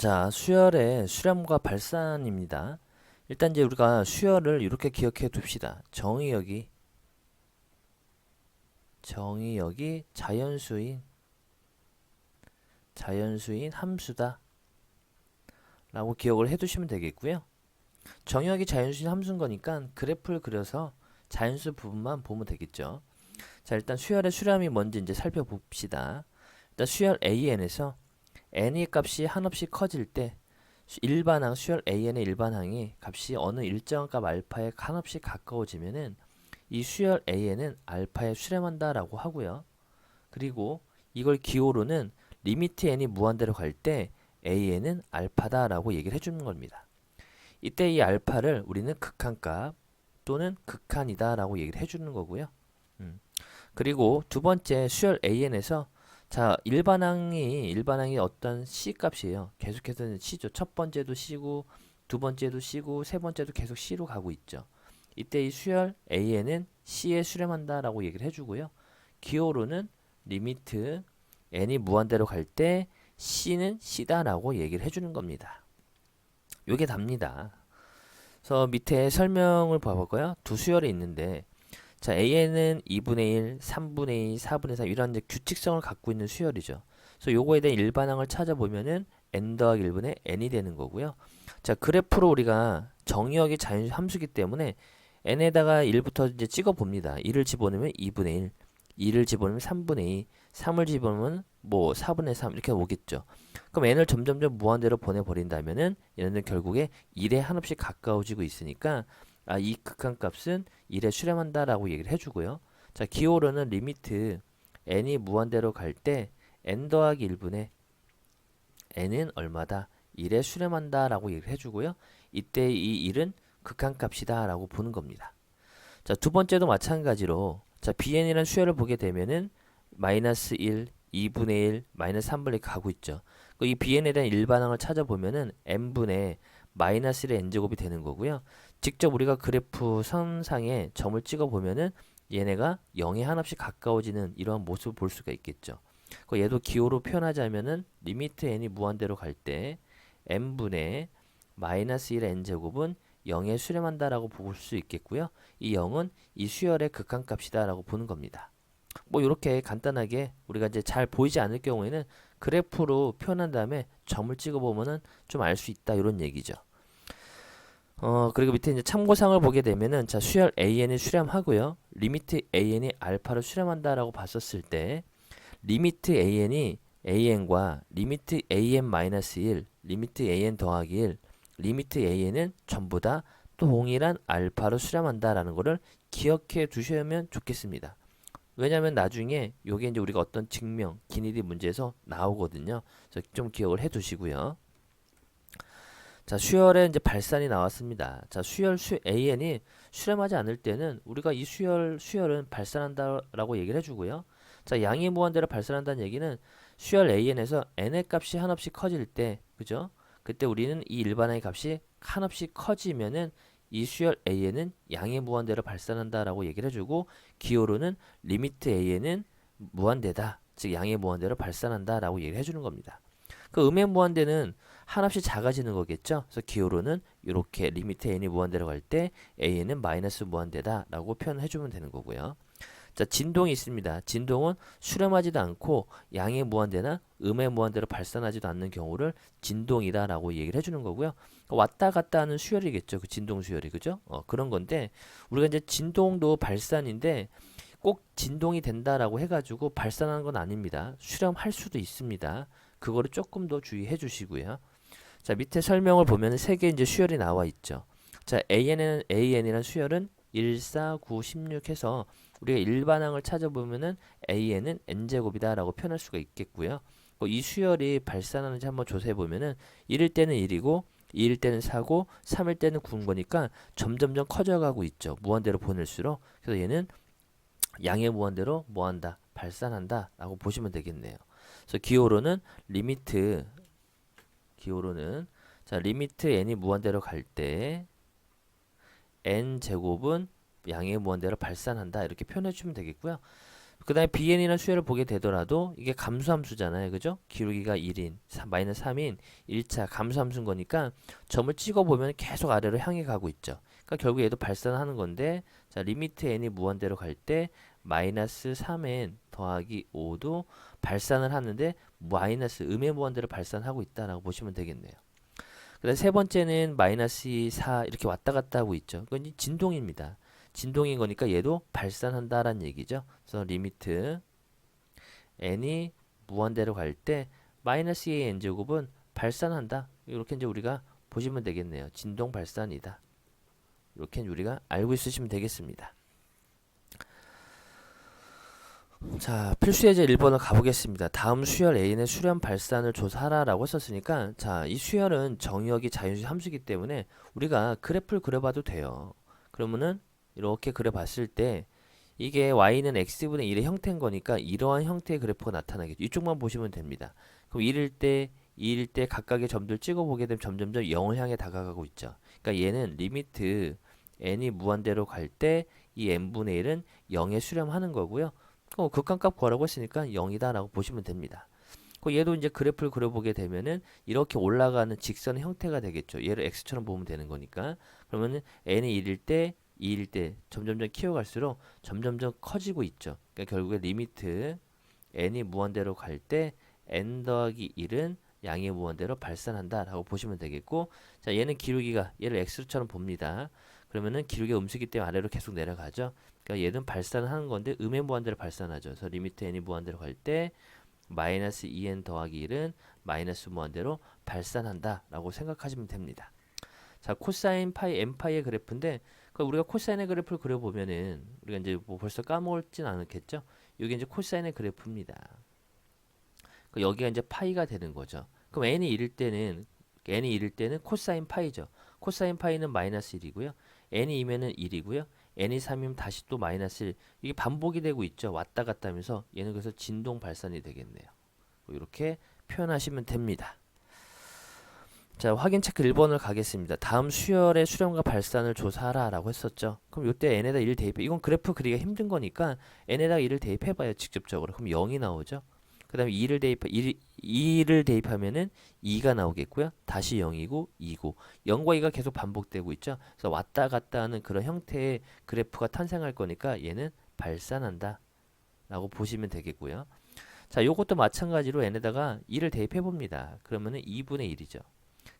자, 수열의 수렴과 발산입니다. 일단 이제 우리가 수열을 이렇게 기억해 둡시다. 정의역이 자연수인 함수다 라고 기억을 해 두시면 되겠고요. 정의역이 자연수인 함수인 거니까 그래프를 그려서 자연수 부분만 보면 되겠죠. 자, 일단 수열의 수렴이 뭔지 이제 살펴봅시다. 일단 수열 AN에서 n의 값이 한없이 커질 때 일반항 수열 AN의 일반항이 값이 어느 일정 값 알파에 한없이 가까워지면은 이 수열 AN은 알파에 수렴한다 라고 하고요. 그리고 이걸 기호로는 리미트 n이 무한대로 갈 때 AN은 알파다 라고 얘기를 해주는 겁니다. 이때 이 알파를 우리는 극한값 또는 극한이다 라고 얘기를 해주는 거고요. 그리고 두 번째 수열 AN에서 자, 일반항이 어떤 C 값이에요. 계속해서 C죠. 첫 번째도 C고, 두 번째도 C고, 세 번째도 계속 C로 가고 있죠. 이때 이 수열 AN은 C에 수렴한다라고 얘기를 해주고요. 기호로는 리미트 n이 무한대로 갈 때 C는 C다라고 얘기를 해주는 겁니다. 요게 답니다. 그래서 밑에 설명을 봐볼까요? 두 수열이 있는데 자, AN은 2분의 1, 3분의 2, 4분의 3 이런 이제 규칙성을 갖고 있는 수열이죠. 그래서 요거에 대한 일반항을 찾아보면은 n 더하기 1분의 n이 되는 거고요. 자, 그래프로 우리가 정의역이 자연수 함수기 때문에 n에다가 1부터 이제 찍어 봅니다. 1을 집어넣으면 2분의 1, 2를 집어넣으면 3분의 2, 3을 집어넣으면 뭐 4분의 3 이렇게 오겠죠. 그럼 n을 점점점 무한대로 보내버린다면은 얘는 결국에 1에 한없이 가까워지고 있으니까 이 극한값은 1에 수렴한다라고 얘기를 해주고요. 자, 기호로는 리미트 n이 무한대로 갈 때 n 더하기 1분의 n은 얼마다? 1에 수렴한다라고 얘기를 해주고요. 이때 이 1은 극한값이다 라고 보는 겁니다. 자, 두 번째도 마찬가지로 자, bn이라는 수열을 보게 되면은 마이너스 1, 2분의 1, 마이너스 3분의 1 가고 있죠. 이 bn에 대한 일반항을 찾아보면은 n분의 마이너스 1의 n제곱이 되는 거고요. 직접 우리가 그래프 선상에 점을 찍어 보면은 얘네가 0에 한없이 가까워지는 이러한 모습을 볼 수가 있겠죠. 얘도 기호로 표현하자면은 리미트 n이 무한대로 갈 때 n분의 마이너스 1의 n제곱은 0에 수렴한다라고 볼 수 있겠고요. 이 0은 이 수열의 극한값이다라고 보는 겁니다. 뭐 이렇게 간단하게 우리가 이제 잘 보이지 않을 경우에는 그래프로 표현한 다음에 점을 찍어 보면은 좀 알 수 있다 이런 얘기죠. 그리고 밑에 이제 참고사항을 보게 되면은 자, 수열 AN이 수렴하고요. 리미트 AN이 알파를 수렴한다라고 봤었을 때 리미트 AN이 AN과 리미트 AN-1, 리미트 AN 더하기 1, 리미트 AN은 전부 다 동일한 알파로 수렴한다라는 것을 기억해 두시면 좋겠습니다. 왜냐하면 나중에 요게 이제 우리가 어떤 증명, 기니디 문제에서 나오거든요. 그래서 좀 기억을 해 두시고요. 자, 수열의 이제 발산이 나왔습니다. 자, AN이 수렴하지 않을 때는 우리가 이 수열은 발산한다라고 얘기를 해주고요. 자, 양이 무한대로 발산한다는 얘기는 수열 AN에서 n의 값이 한없이 커질 때, 그죠? 그때 우리는 이 일반항의 값이 한없이 커지면은 이 수열 AN은 양의 무한대로 발산한다라고 얘기를 해주고 기호로는 리미트 AN은 무한대다. 즉 양의 무한대로 발산한다라고 얘기를 해주는 겁니다. 그 음의 무한대는 한없이 작아지는 거겠죠. 그래서 기호로는 이렇게 리미트 n이 무한대로 갈 때 an은 마이너스 무한대다 라고 표현해 주면 되는 거고요. 자, 진동이 있습니다. 진동은 수렴하지도 않고 양의 무한대나 음의 무한대로 발산하지도 않는 경우를 진동이다 라고 얘기를 해주는 거고요. 왔다 갔다 하는 수열이겠죠. 그 진동 수열이, 그죠? 그런 건데 우리가 이제 진동도 발산인데 꼭 진동이 된다라고 해가지고 발산하는 건 아닙니다. 수렴할 수도 있습니다. 그거를 조금 더 주의해 주시고요. 자, 밑에 설명을 보면 세 개 이제 수열이 나와 있죠. 자, AN이라는 수열은 1, 4, 9, 16 해서 우리가 일반항을 찾아보면은 AN은 n제곱이다 라고 표현할 수가 있겠고요. 이 수열이 발산하는지 한번 조사해 보면은 1일 때는 1이고 2일 때는 4고 3일 때는 9인 거니까 점점점 커져가고 있죠. 무한대로 보낼수록. 그래서 얘는 양의 무한대로 뭐한다? 발산한다 라고 보시면 되겠네요. 그래서 기호로는 자, 리미트 n이 무한대로 갈 때 n 제곱은 양의 무한대로 발산한다 이렇게 표현해 주면 되겠고요. 그 다음에 bn이라는 수열을 보게 되더라도 이게 감수함수잖아요. 그죠? 기울기가 1인, 마이너스 3인 1차 감수함수인 거니까 점을 찍어보면 계속 아래로 향해 가고 있죠. 그러니까 결국 얘도 발산하는 건데, 자, 리미트 n이 무한대로 갈 때 마이너스 3n 더하기 5도 발산을 하는데 마이너스 음의 무한대로 발산하고 있다라고 보시면 되겠네요. 그 다음에 세 번째는 마이너스 4 이렇게 왔다 갔다 하고 있죠. 그건 이제 진동입니다. 진동인 거니까 얘도 발산한다라는 얘기죠. 그래서 리미트 n이 무한대로 갈 때 마이너스 2의 n제곱은 발산한다. 이렇게 이제 우리가 보시면 되겠네요. 진동 발산이다. 이렇게 우리가 알고 있으시면 되겠습니다. 자, 필수 예제 1번을 가보겠습니다. 다음 수열 A의 수렴 발산을 조사하라라고 했었으니까, 자, 이 수열은 정의역이 자연수의 함수이기 때문에 우리가 그래프를 그려봐도 돼요. 그러면은 이렇게 그려봤을 때 이게 y는 x분의 1의 형태인 거니까 이러한 형태의 그래프가 나타나겠죠. 이쪽만 보시면 됩니다. 그럼 1일 때, 2일 때 각각의 점들을 찍어보게 되면 점점점 0을 향해 다가가고 있죠. 그러니까 얘는 리미트 n이 무한대로 갈 때 이 n분의 1은 0에 수렴하는 거고요. 극한값 구하라고 했으니까 0이다 라고 보시면 됩니다. 얘도 이제 그래프를 그려보게 되면은 이렇게 올라가는 직선의 형태가 되겠죠. 얘를 x처럼 보면 되는 거니까. 그러면은 n이 1일 때, 2일 때 점점점 키워갈수록 점점점 커지고 있죠. 그러니까 결국에 리미트 n이 무한대로 갈 때 n 더하기 1은 양의 무한대로 발산한다 라고 보시면 되겠고, 자, 얘는 기울기가 얘를 x처럼 봅니다. 그러면은 기울기가 음수기 때문에 아래로 계속 내려가죠. 그러니까 얘는 발산을 하는 건데 음의 무한대로 발산하죠. 그래서 리미트 n이 무한대로 갈 때 마이너스 2n 더하기 1은 마이너스 무한대로 발산한다 라고 생각하시면 됩니다. 자, 코사인 파이 n파이의 그래프인데, 그러니까 우리가 코사인의 그래프를 그려보면은 우리가 이제 뭐 벌써 까먹진 않았겠죠. 이게 이제 코사인의 그래프입니다. 그러니까 여기가 이제 파이가 되는 거죠. 그럼 n이 1일 때는 코사인 파이죠. 코사인 파이는 마이너스 1이고요. n이 2면은 1이고요. n이 3이면 다시 또 마이너스 1. 이게 반복이 되고 있죠. 왔다 갔다 하면서 얘는 그래서 진동 발산이 되겠네요. 이렇게 표현하시면 됩니다. 자, 확인 체크 1번을 가겠습니다. 다음 수열의 수렴과 발산을 조사하라 라고 했었죠. 그럼 이때 n에다 1 대입해. 이건 그래프 그리기가 힘든 거니까 n에다 1을 대입해봐요. 직접적으로. 그럼 0이 나오죠. 그 다음에 2를 대입하면은 2가 나오겠고요. 다시 0이고 2고 0과 2가 계속 반복되고 있죠. 그래서 왔다 갔다 하는 그런 형태의 그래프가 탄생할 거니까 얘는 발산한다 라고 보시면 되겠고요. 자, 요것도 마찬가지로 n에다가 2를 대입해 봅니다. 그러면은 2분의 1이죠.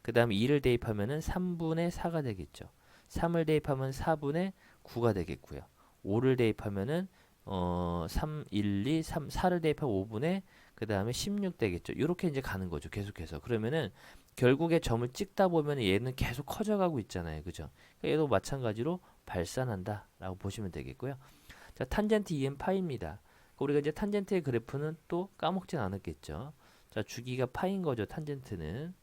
그 다음에 2를 대입하면은 3분의 4가 되겠죠. 3을 대입하면 4분의 9가 되겠고요. 5를 대입하면은 3, 1, 2, 3, 4를 대입하면 5분의 그 다음에 16 되겠죠. 이렇게 이제 가는 거죠. 계속해서. 그러면은 결국에 점을 찍다 보면 얘는 계속 커져가고 있잖아요. 그죠? 그러니까 얘도 마찬가지로 발산한다 라고 보시면 되겠고요. 자, 탄젠트 2n 파이입니다. 우리가 이제 탄젠트의 그래프는 또 까먹진 않았겠죠. 자, 주기가 파인 거죠. 탄젠트는.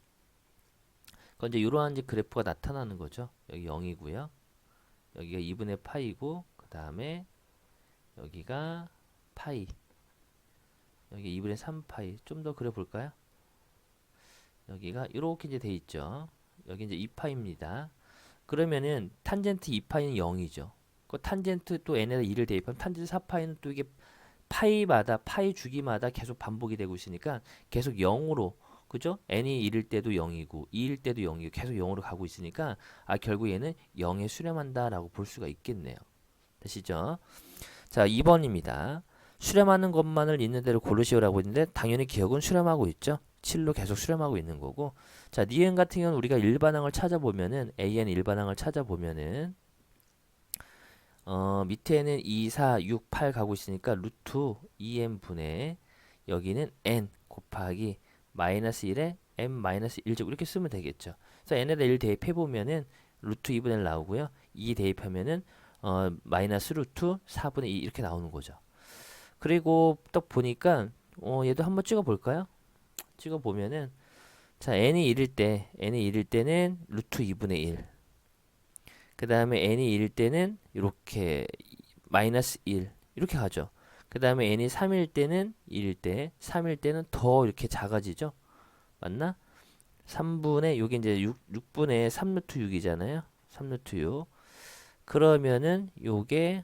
그건 이제 이러한 이제 그래프가 나타나는 거죠. 여기 0이고요. 여기가 2분의 파이고, 그 다음에 여기가 파이. 여기 2분의 3파이. 좀 더 그려볼까요? 여기가 이렇게 이제 돼 있죠. 여기 이제 2파입니다. 그러면은 탄젠트 2파이는 0이죠. 그 탄젠트 또 n에다 2를 대입하면 탄젠트 4파이는 또 이게 파이마다 파이 주기마다 계속 반복이 되고 있으니까 계속 0으로, 그죠? n이 1일 때도 0이고 2일 때도 0이고 계속 0으로 가고 있으니까 결국 얘는 0에 수렴한다라고 볼 수가 있겠네요. 되시죠? 자, 2번입니다. 수렴하는 것만을 있는 대로 고르시오라고 했는데 당연히 기억은 수렴하고 있죠. 7로 계속 수렴하고 있는 거고, 자, 니은 같은 경우는 우리가 일반항을 찾아보면은 an 일반항을 찾아보면은 밑에는 2, 4, 6, 8 가고 있으니까 루트 2n분의 여기는 n 곱하기 마이너스 1에 m 마이너스 1제곱 이렇게 쓰면 되겠죠. 그래서 n에다 1 대입해보면은 루트 2분의 1 나오고요. 2 대입하면은 마이너스 루트 4분의 2 이렇게 나오는 거죠. 그리고 딱 보니까 얘도 한번 찍어 볼까요? 찍어 보면은 자, n이 1일 때는 루트 2분의 1. 그 다음에 n이 1일 때는 이렇게 마이너스 1 이렇게 가죠. 그 다음에 n이 3일 때는 1일 때, 3일 때는 더 이렇게 작아지죠. 맞나? 3분의 여기 이제 6분의 3루트 6이잖아요. 3루트 6. 그러면은 요게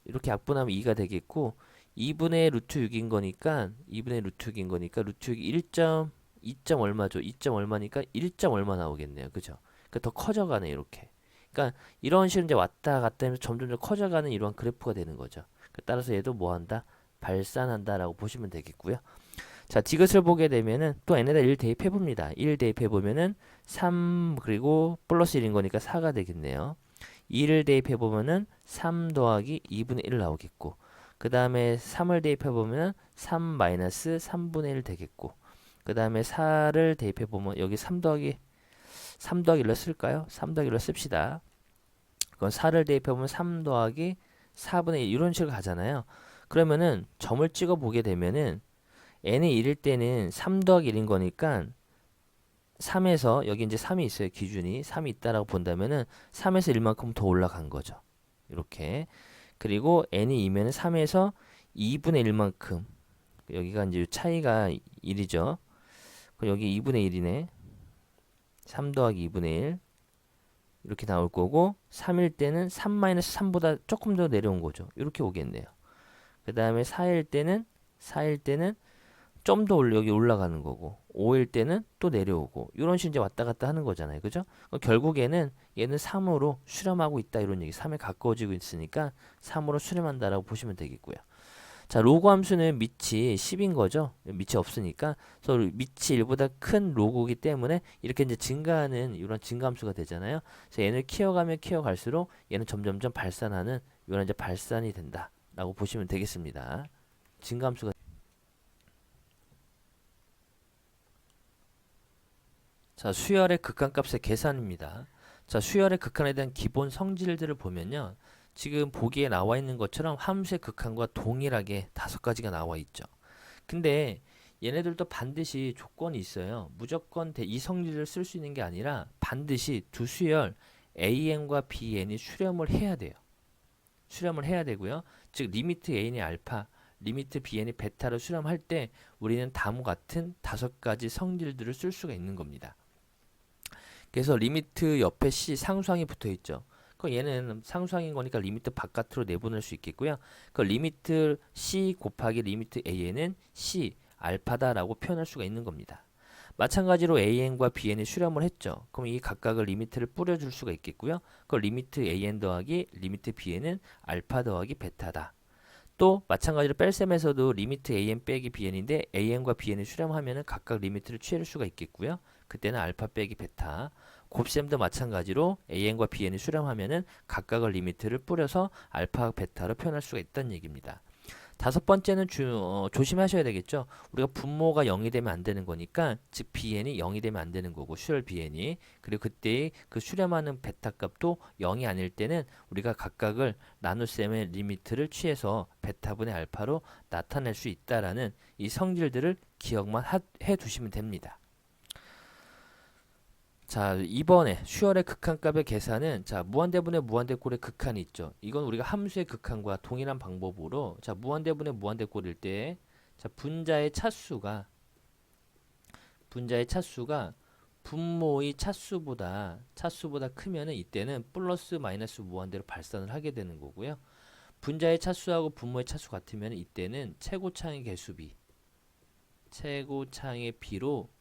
이렇게 약분하면 2가 되겠고, 2분의 루트 6인 거니까 2분의 루트 6인 거니까 루트 6이 2점 얼마죠? 2점 얼마니까 1점 얼마 나오겠네요. 그죠? 그러니까 더 커져가네 이렇게. 그러니까 이런 식으로 이제 왔다 갔다 하면서 점점 커져가는 이러한 그래프가 되는 거죠. 따라서 얘도 뭐 한다? 발산한다라고 보시면 되겠고요. 자, 디귿을 보게 되면은 또 n에다 1 대입해 봅니다. 1 대입해 보면은 3 그리고 플러스 1인 거니까 4가 되겠네요. 2를 대입해 보면은 3 더하기 2분의 1 나오겠고, 그 다음에 3을 대입해 보면은 3 마이너스 3분의 1 되겠고, 그 다음에 4를 대입해 보면 여기 3 더하기 1로 쓸까요? 3 더하기 1로 씁시다. 그건 4를 대입해 보면 3 더하기 4분의 1 이런 식으로 가잖아요. 그러면은 점을 찍어 보게 되면은 n이 1일 때는 3 더하기 1인 거니까 3에서 여기 이제 3이 있어요. 기준이 3이 있다라고 본다면은 3에서 1만큼 더 올라간 거죠. 이렇게. 그리고 n이 2면은 3에서 2분의 1만큼, 여기가 이제 차이가 1이죠. 여기 2분의 1이네. 3 더하기 2분의 1 이렇게 나올 거고, 3일 때는 3-3보다 조금 더 내려온 거죠. 이렇게 오겠네요. 그 다음에 4일 때는 좀 더 여기 올라가는 거고, 5일 때는 또 내려오고, 이런 식으로 이제 왔다 갔다 하는 거잖아요. 그죠? 결국에는 얘는 3으로 수렴하고 있다 이런 얘기. 3에 가까워지고 있으니까 3으로 수렴한다라고 보시면 되겠고요. 자, 로그 함수는 밑이 10인 거죠. 밑이 없으니까. 그래서 밑이 1보다 큰 로그이기 때문에 이렇게 이제 증가하는 이런 증가함수가 되잖아요. 그래서 얘를 키워가면 키워갈수록 얘는 점점점 발산하는 이런 이제 발산이 된다라고 보시면 되겠습니다. 증가함수가. 자, 수열의 극한값의 계산입니다. 자, 수열의 극한에 대한 기본 성질들을 보면요. 지금 보기에 나와 있는 것처럼 함수의 극한과 동일하게 5가지가 나와 있죠. 근데 얘네들도 반드시 조건이 있어요. 무조건 이 성질을 쓸 수 있는 게 아니라 반드시 두 수열 AN과 BN이 수렴을 해야 돼요. 수렴을 해야 되고요. 즉 리미트 A이 알파, 리미트 BN이 베타로 수렴할 때 우리는 다음과 같은 5가지 성질들을 쓸 수가 있는 겁니다. 그래서 리미트 옆에 C 상수항이 붙어 있죠. 그 얘는 상수항인 거니까 리미트 바깥으로 내보낼 수 있겠고요. 그 리미트 C 곱하기 리미트 AN은 C 알파다라고 표현할 수가 있는 겁니다. 마찬가지로 AN과 BN이 수렴을 했죠. 그럼 이 각각을 리미트를 뿌려줄 수가 있겠고요. 그 리미트 AN 더하기 리미트 BN은 알파 더하기 베타다. 또 마찬가지로 뺄셈에서도 리미트 AN 빼기 BN인데 AN과 BN이 수렴하면 각각 리미트를 취할 수가 있겠고요. 그때는 알파 빼기 베타. 곱셈도 마찬가지로 AN과 BN이 수렴하면은 각각의 리미트를 뿌려서 알파 베타로 표현할 수가 있다는 얘기입니다. 5번째는 조심하셔야 되겠죠. 우리가 분모가 0이 되면 안 되는 거니까, 즉 BN이 0이 되면 안 되는 거고, 수열 BN이. 그리고 그때 그 수렴하는 베타 값도 0이 아닐 때는 우리가 각각을 나눗셈의 리미트를 취해서 베타분의 알파로 나타낼 수 있다라는 이 성질들을 기억만 해 두시면 됩니다. 자, 이번에 수열의 극한값의 계산은, 자, 무한대분의 무한대꼴의 극한이 있죠. 이건 우리가 함수의 극한과 동일한 방법으로, 자, 무한대분의 무한대꼴일 때, 자, 분자의 차수가 분모의 차수보다 크면은 이때는 플러스 마이너스 무한대로 발산을 하게 되는 거고요. 분자의 차수하고 분모의 차수 같으면 이때는 최고창의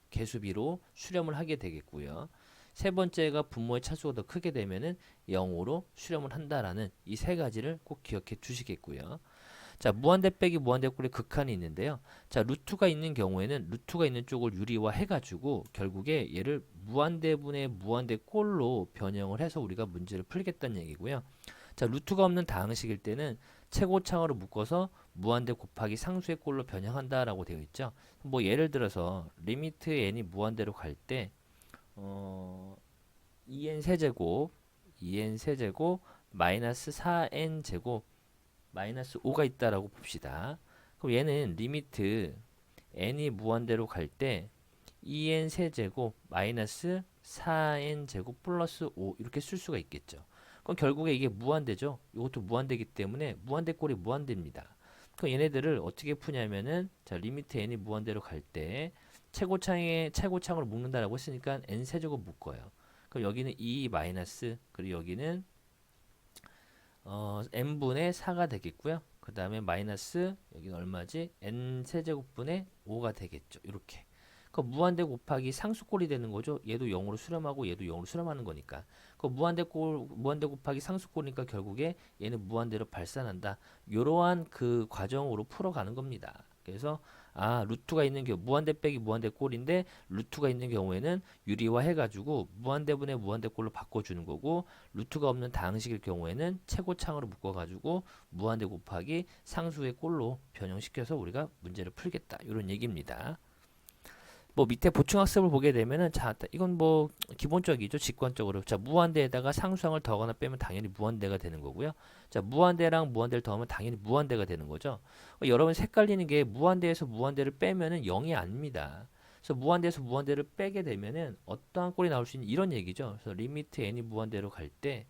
개수비로 수렴을 하게 되겠고요. 세 번째가 분모의 차수가 더 크게 되면은 0으로 수렴을 한다라는 이 3가지를 꼭 기억해 주시겠고요. 자, 무한대 빼기 무한대꼴의 극한이 있는데요. 자, 루트가 있는 경우에는 루트가 있는 쪽을 유리화 해가지고 결국에 얘를 무한대분의 무한대꼴로 변형을 해서 우리가 문제를 풀겠다는 얘기고요. 자, 루트가 없는 다항식일 때는 최고창으로 묶어서 무한대 곱하기 상수의 꼴로 변형한다라고 되어 있죠. 뭐 예를 들어서 리미트 n이 무한대로 갈 때 2n 세제곱 마이너스 4n 제곱 마이너스 5가 있다라고 봅시다. 그럼 얘는 리미트 n이 무한대로 갈 때 2n 세제곱 마이너스 4n 제곱 플러스 5 이렇게 쓸 수가 있겠죠. 그럼 결국에 이게 무한대죠. 이것도 무한대이기 때문에 무한대꼴이 무한대입니다. 그럼 얘네들을 어떻게 푸냐면은, 자, 리미트 n이 무한대로 갈 때 최고창으로 묶는다라고 했으니까 n 세제곱 묶어요. 그럼 여기는 2 마이너스, 그리고 여기는 n분의 4가 되겠고요. 그 다음에 마이너스 여기는 얼마지? n 세제곱분의 5가 되겠죠. 이렇게. 그 무한대 곱하기 상수꼴이 되는 거죠. 얘도 0으로 수렴하고 얘도 0으로 수렴하는 거니까. 그 무한대 곱하기 상수꼴이니까 결국에 얘는 무한대로 발산한다. 이러한 그 과정으로 풀어가는 겁니다. 그래서 루트가 있는 경우 무한대 빼기 무한대 꼴인데 루트가 있는 경우에는 유리화 해가지고 무한대분의 무한대 꼴로 바꿔주는 거고 루트가 없는 다항식일 경우에는 최고창으로 묶어가지고 무한대 곱하기 상수의 꼴로 변형시켜서 우리가 문제를 풀겠다. 이런 얘기입니다. 뭐 밑에 보충학습을 보게 되면은 자 이건 뭐 기본적이죠. 직관적으로 자 무한대에다가 상수항을 더하거나 빼면 당연히 무한대가 되는 거고요. 자 무한대랑 무한대를 더하면 당연히 무한대가 되는 거죠. 여러분 헷갈리는 게 무한대에서 무한대를 빼면은 0이 아닙니다. 그래서 무한대에서 무한대를 빼게 되면은 어떠한 꼴이 나올 수 있는 이런 얘기죠. 그래서 리미트 n이 무한대로 갈 때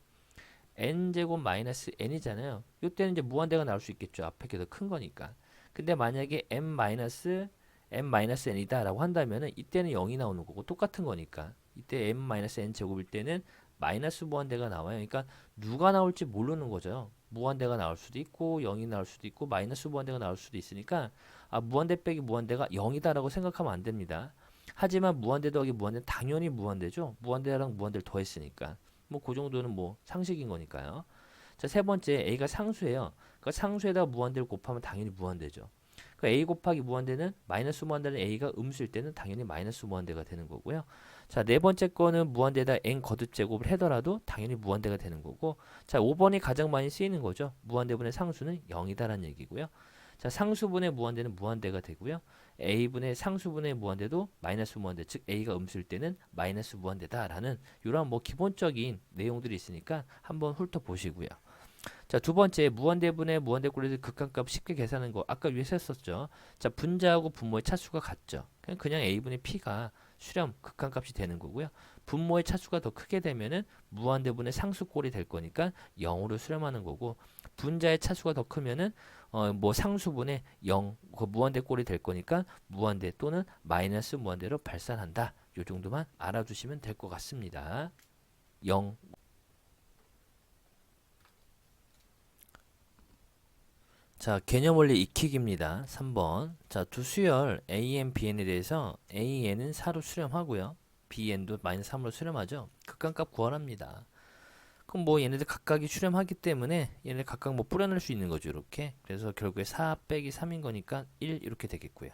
n제곱 마이너스 n이잖아요. 이때는 이제 무한대가 나올 수 있겠죠. 앞에 게 더 큰 거니까. 근데 만약에 m-n이다 라고 한다면은 이때는 0이 나오는 거고 똑같은 거니까 이때 m-n 제곱일 때는 마이너스 무한대가 나와요. 그러니까 누가 나올지 모르는 거죠. 무한대가 나올 수도 있고 0이 나올 수도 있고 마이너스 무한대가 나올 수도 있으니까 무한대 빼기 무한대가 0이다 라고 생각하면 안 됩니다. 하지만 무한대 더하기 무한대는 당연히 무한대죠. 무한대랑 무한대를 더했으니까 뭐 그 정도는 뭐 상식인 거니까요. 자, 세 번째 a가 상수예요. 그러니까 상수에다가 무한대를 곱하면 당연히 무한대죠. 그 a 곱하기 무한대는 마이너스 무한대는 a가 음수일 때는 당연히 마이너스 무한대가 되는 거고요. 자, 네 번째 거는 무한대에다 n 거듭 제곱을 하더라도 당연히 무한대가 되는 거고. 자, 5번이 가장 많이 쓰이는 거죠. 무한대분의 상수는 0이다라는 얘기고요. 자, 상수분의 무한대는 무한대가 되고요. a분의 상수분의 무한대도 마이너스 무한대, 즉 a가 음수일 때는 마이너스 무한대다라는 이런 뭐 기본적인 내용들이 있으니까 한번 훑어보시고요. 자, 두 번째 무한대분의 무한대꼴에서 극한값 쉽게 계산하는 거 아까 위에서 했었죠. 자, 분자하고 분모의 차수가 같죠. 그냥 a분의 p가 수렴 극한값이 되는 거고요. 분모의 차수가 더 크게 되면은 무한대분의 상수꼴이 될 거니까 0으로 수렴하는 거고 분자의 차수가 더 크면은 뭐 상수분의 0, 그 무한대꼴이 될 거니까 무한대 또는 마이너스 무한대로 발산한다. 요 정도만 알아두시면 될 것 같습니다. 0 자, 개념 원리 익히기입니다. 3번. 자, 두 수열 AN, BN에 대해서 AN은 4로 수렴하고요. BN도 마이너스 3으로 수렴하죠. 극한값 구하랍니다. 그럼 뭐 얘네들 각각이 수렴하기 때문에 얘네 각각 뭐 뿌려낼 수 있는 거죠. 이렇게. 그래서 결국에 4 빼기 3인 거니까 1 이렇게 되겠고요.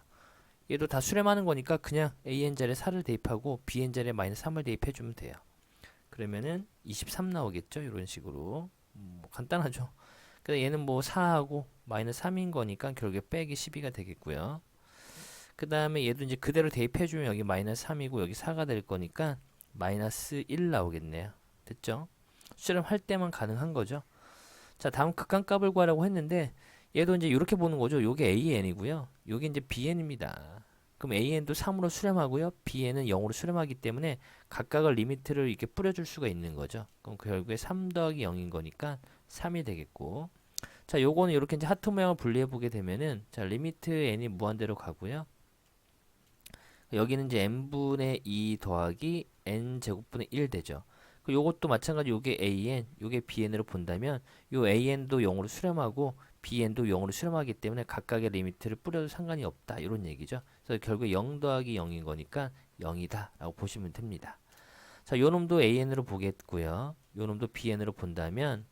얘도 다 수렴하는 거니까 그냥 AN 자리에 4를 대입하고 BN 자리에 마이너스 3을 대입해 주면 돼요. 그러면은 23 나오겠죠. 이런 식으로. 뭐 간단하죠. 근데 얘는 뭐 4하고 마이너스 3인 거니까 결국에 빼기 12가 되겠고요. 그 다음에 얘도 이제 그대로 대입해주면 여기 마이너스 3이고 여기 4가 될 거니까 마이너스 1 나오겠네요. 됐죠? 수렴할 때만 가능한 거죠. 자, 다음 극한값을 구하라고 했는데 얘도 이제 이렇게 보는 거죠. 요게 AN이고요. 요게 이제 BN입니다. 그럼 AN도 3으로 수렴하고요. BN은 0으로 수렴하기 때문에 각각의 리미트를 이렇게 뿌려줄 수가 있는 거죠. 그럼 결국에 3 더하기 0인 거니까 3이 되겠고. 자, 요거는 이렇게 이제 하트 모양을 분리해 보게 되면은 자, 리미트 n이 무한대로 가고요. 여기는 이제 n분의 2 더하기 n 제곱분의 1 되죠. 요것도 마찬가지 요게 an, 요게 bn으로 본다면 요 an도 0으로 수렴하고 bn도 0으로 수렴하기 때문에 각각의 리미트를 뿌려도 상관이 없다. 이런 얘기죠. 그래서 결국에 0 더하기 0인 거니까 0이다 라고 보시면 됩니다. 자, 요 놈도 an으로 보겠고요. 요 놈도 bn으로 본다면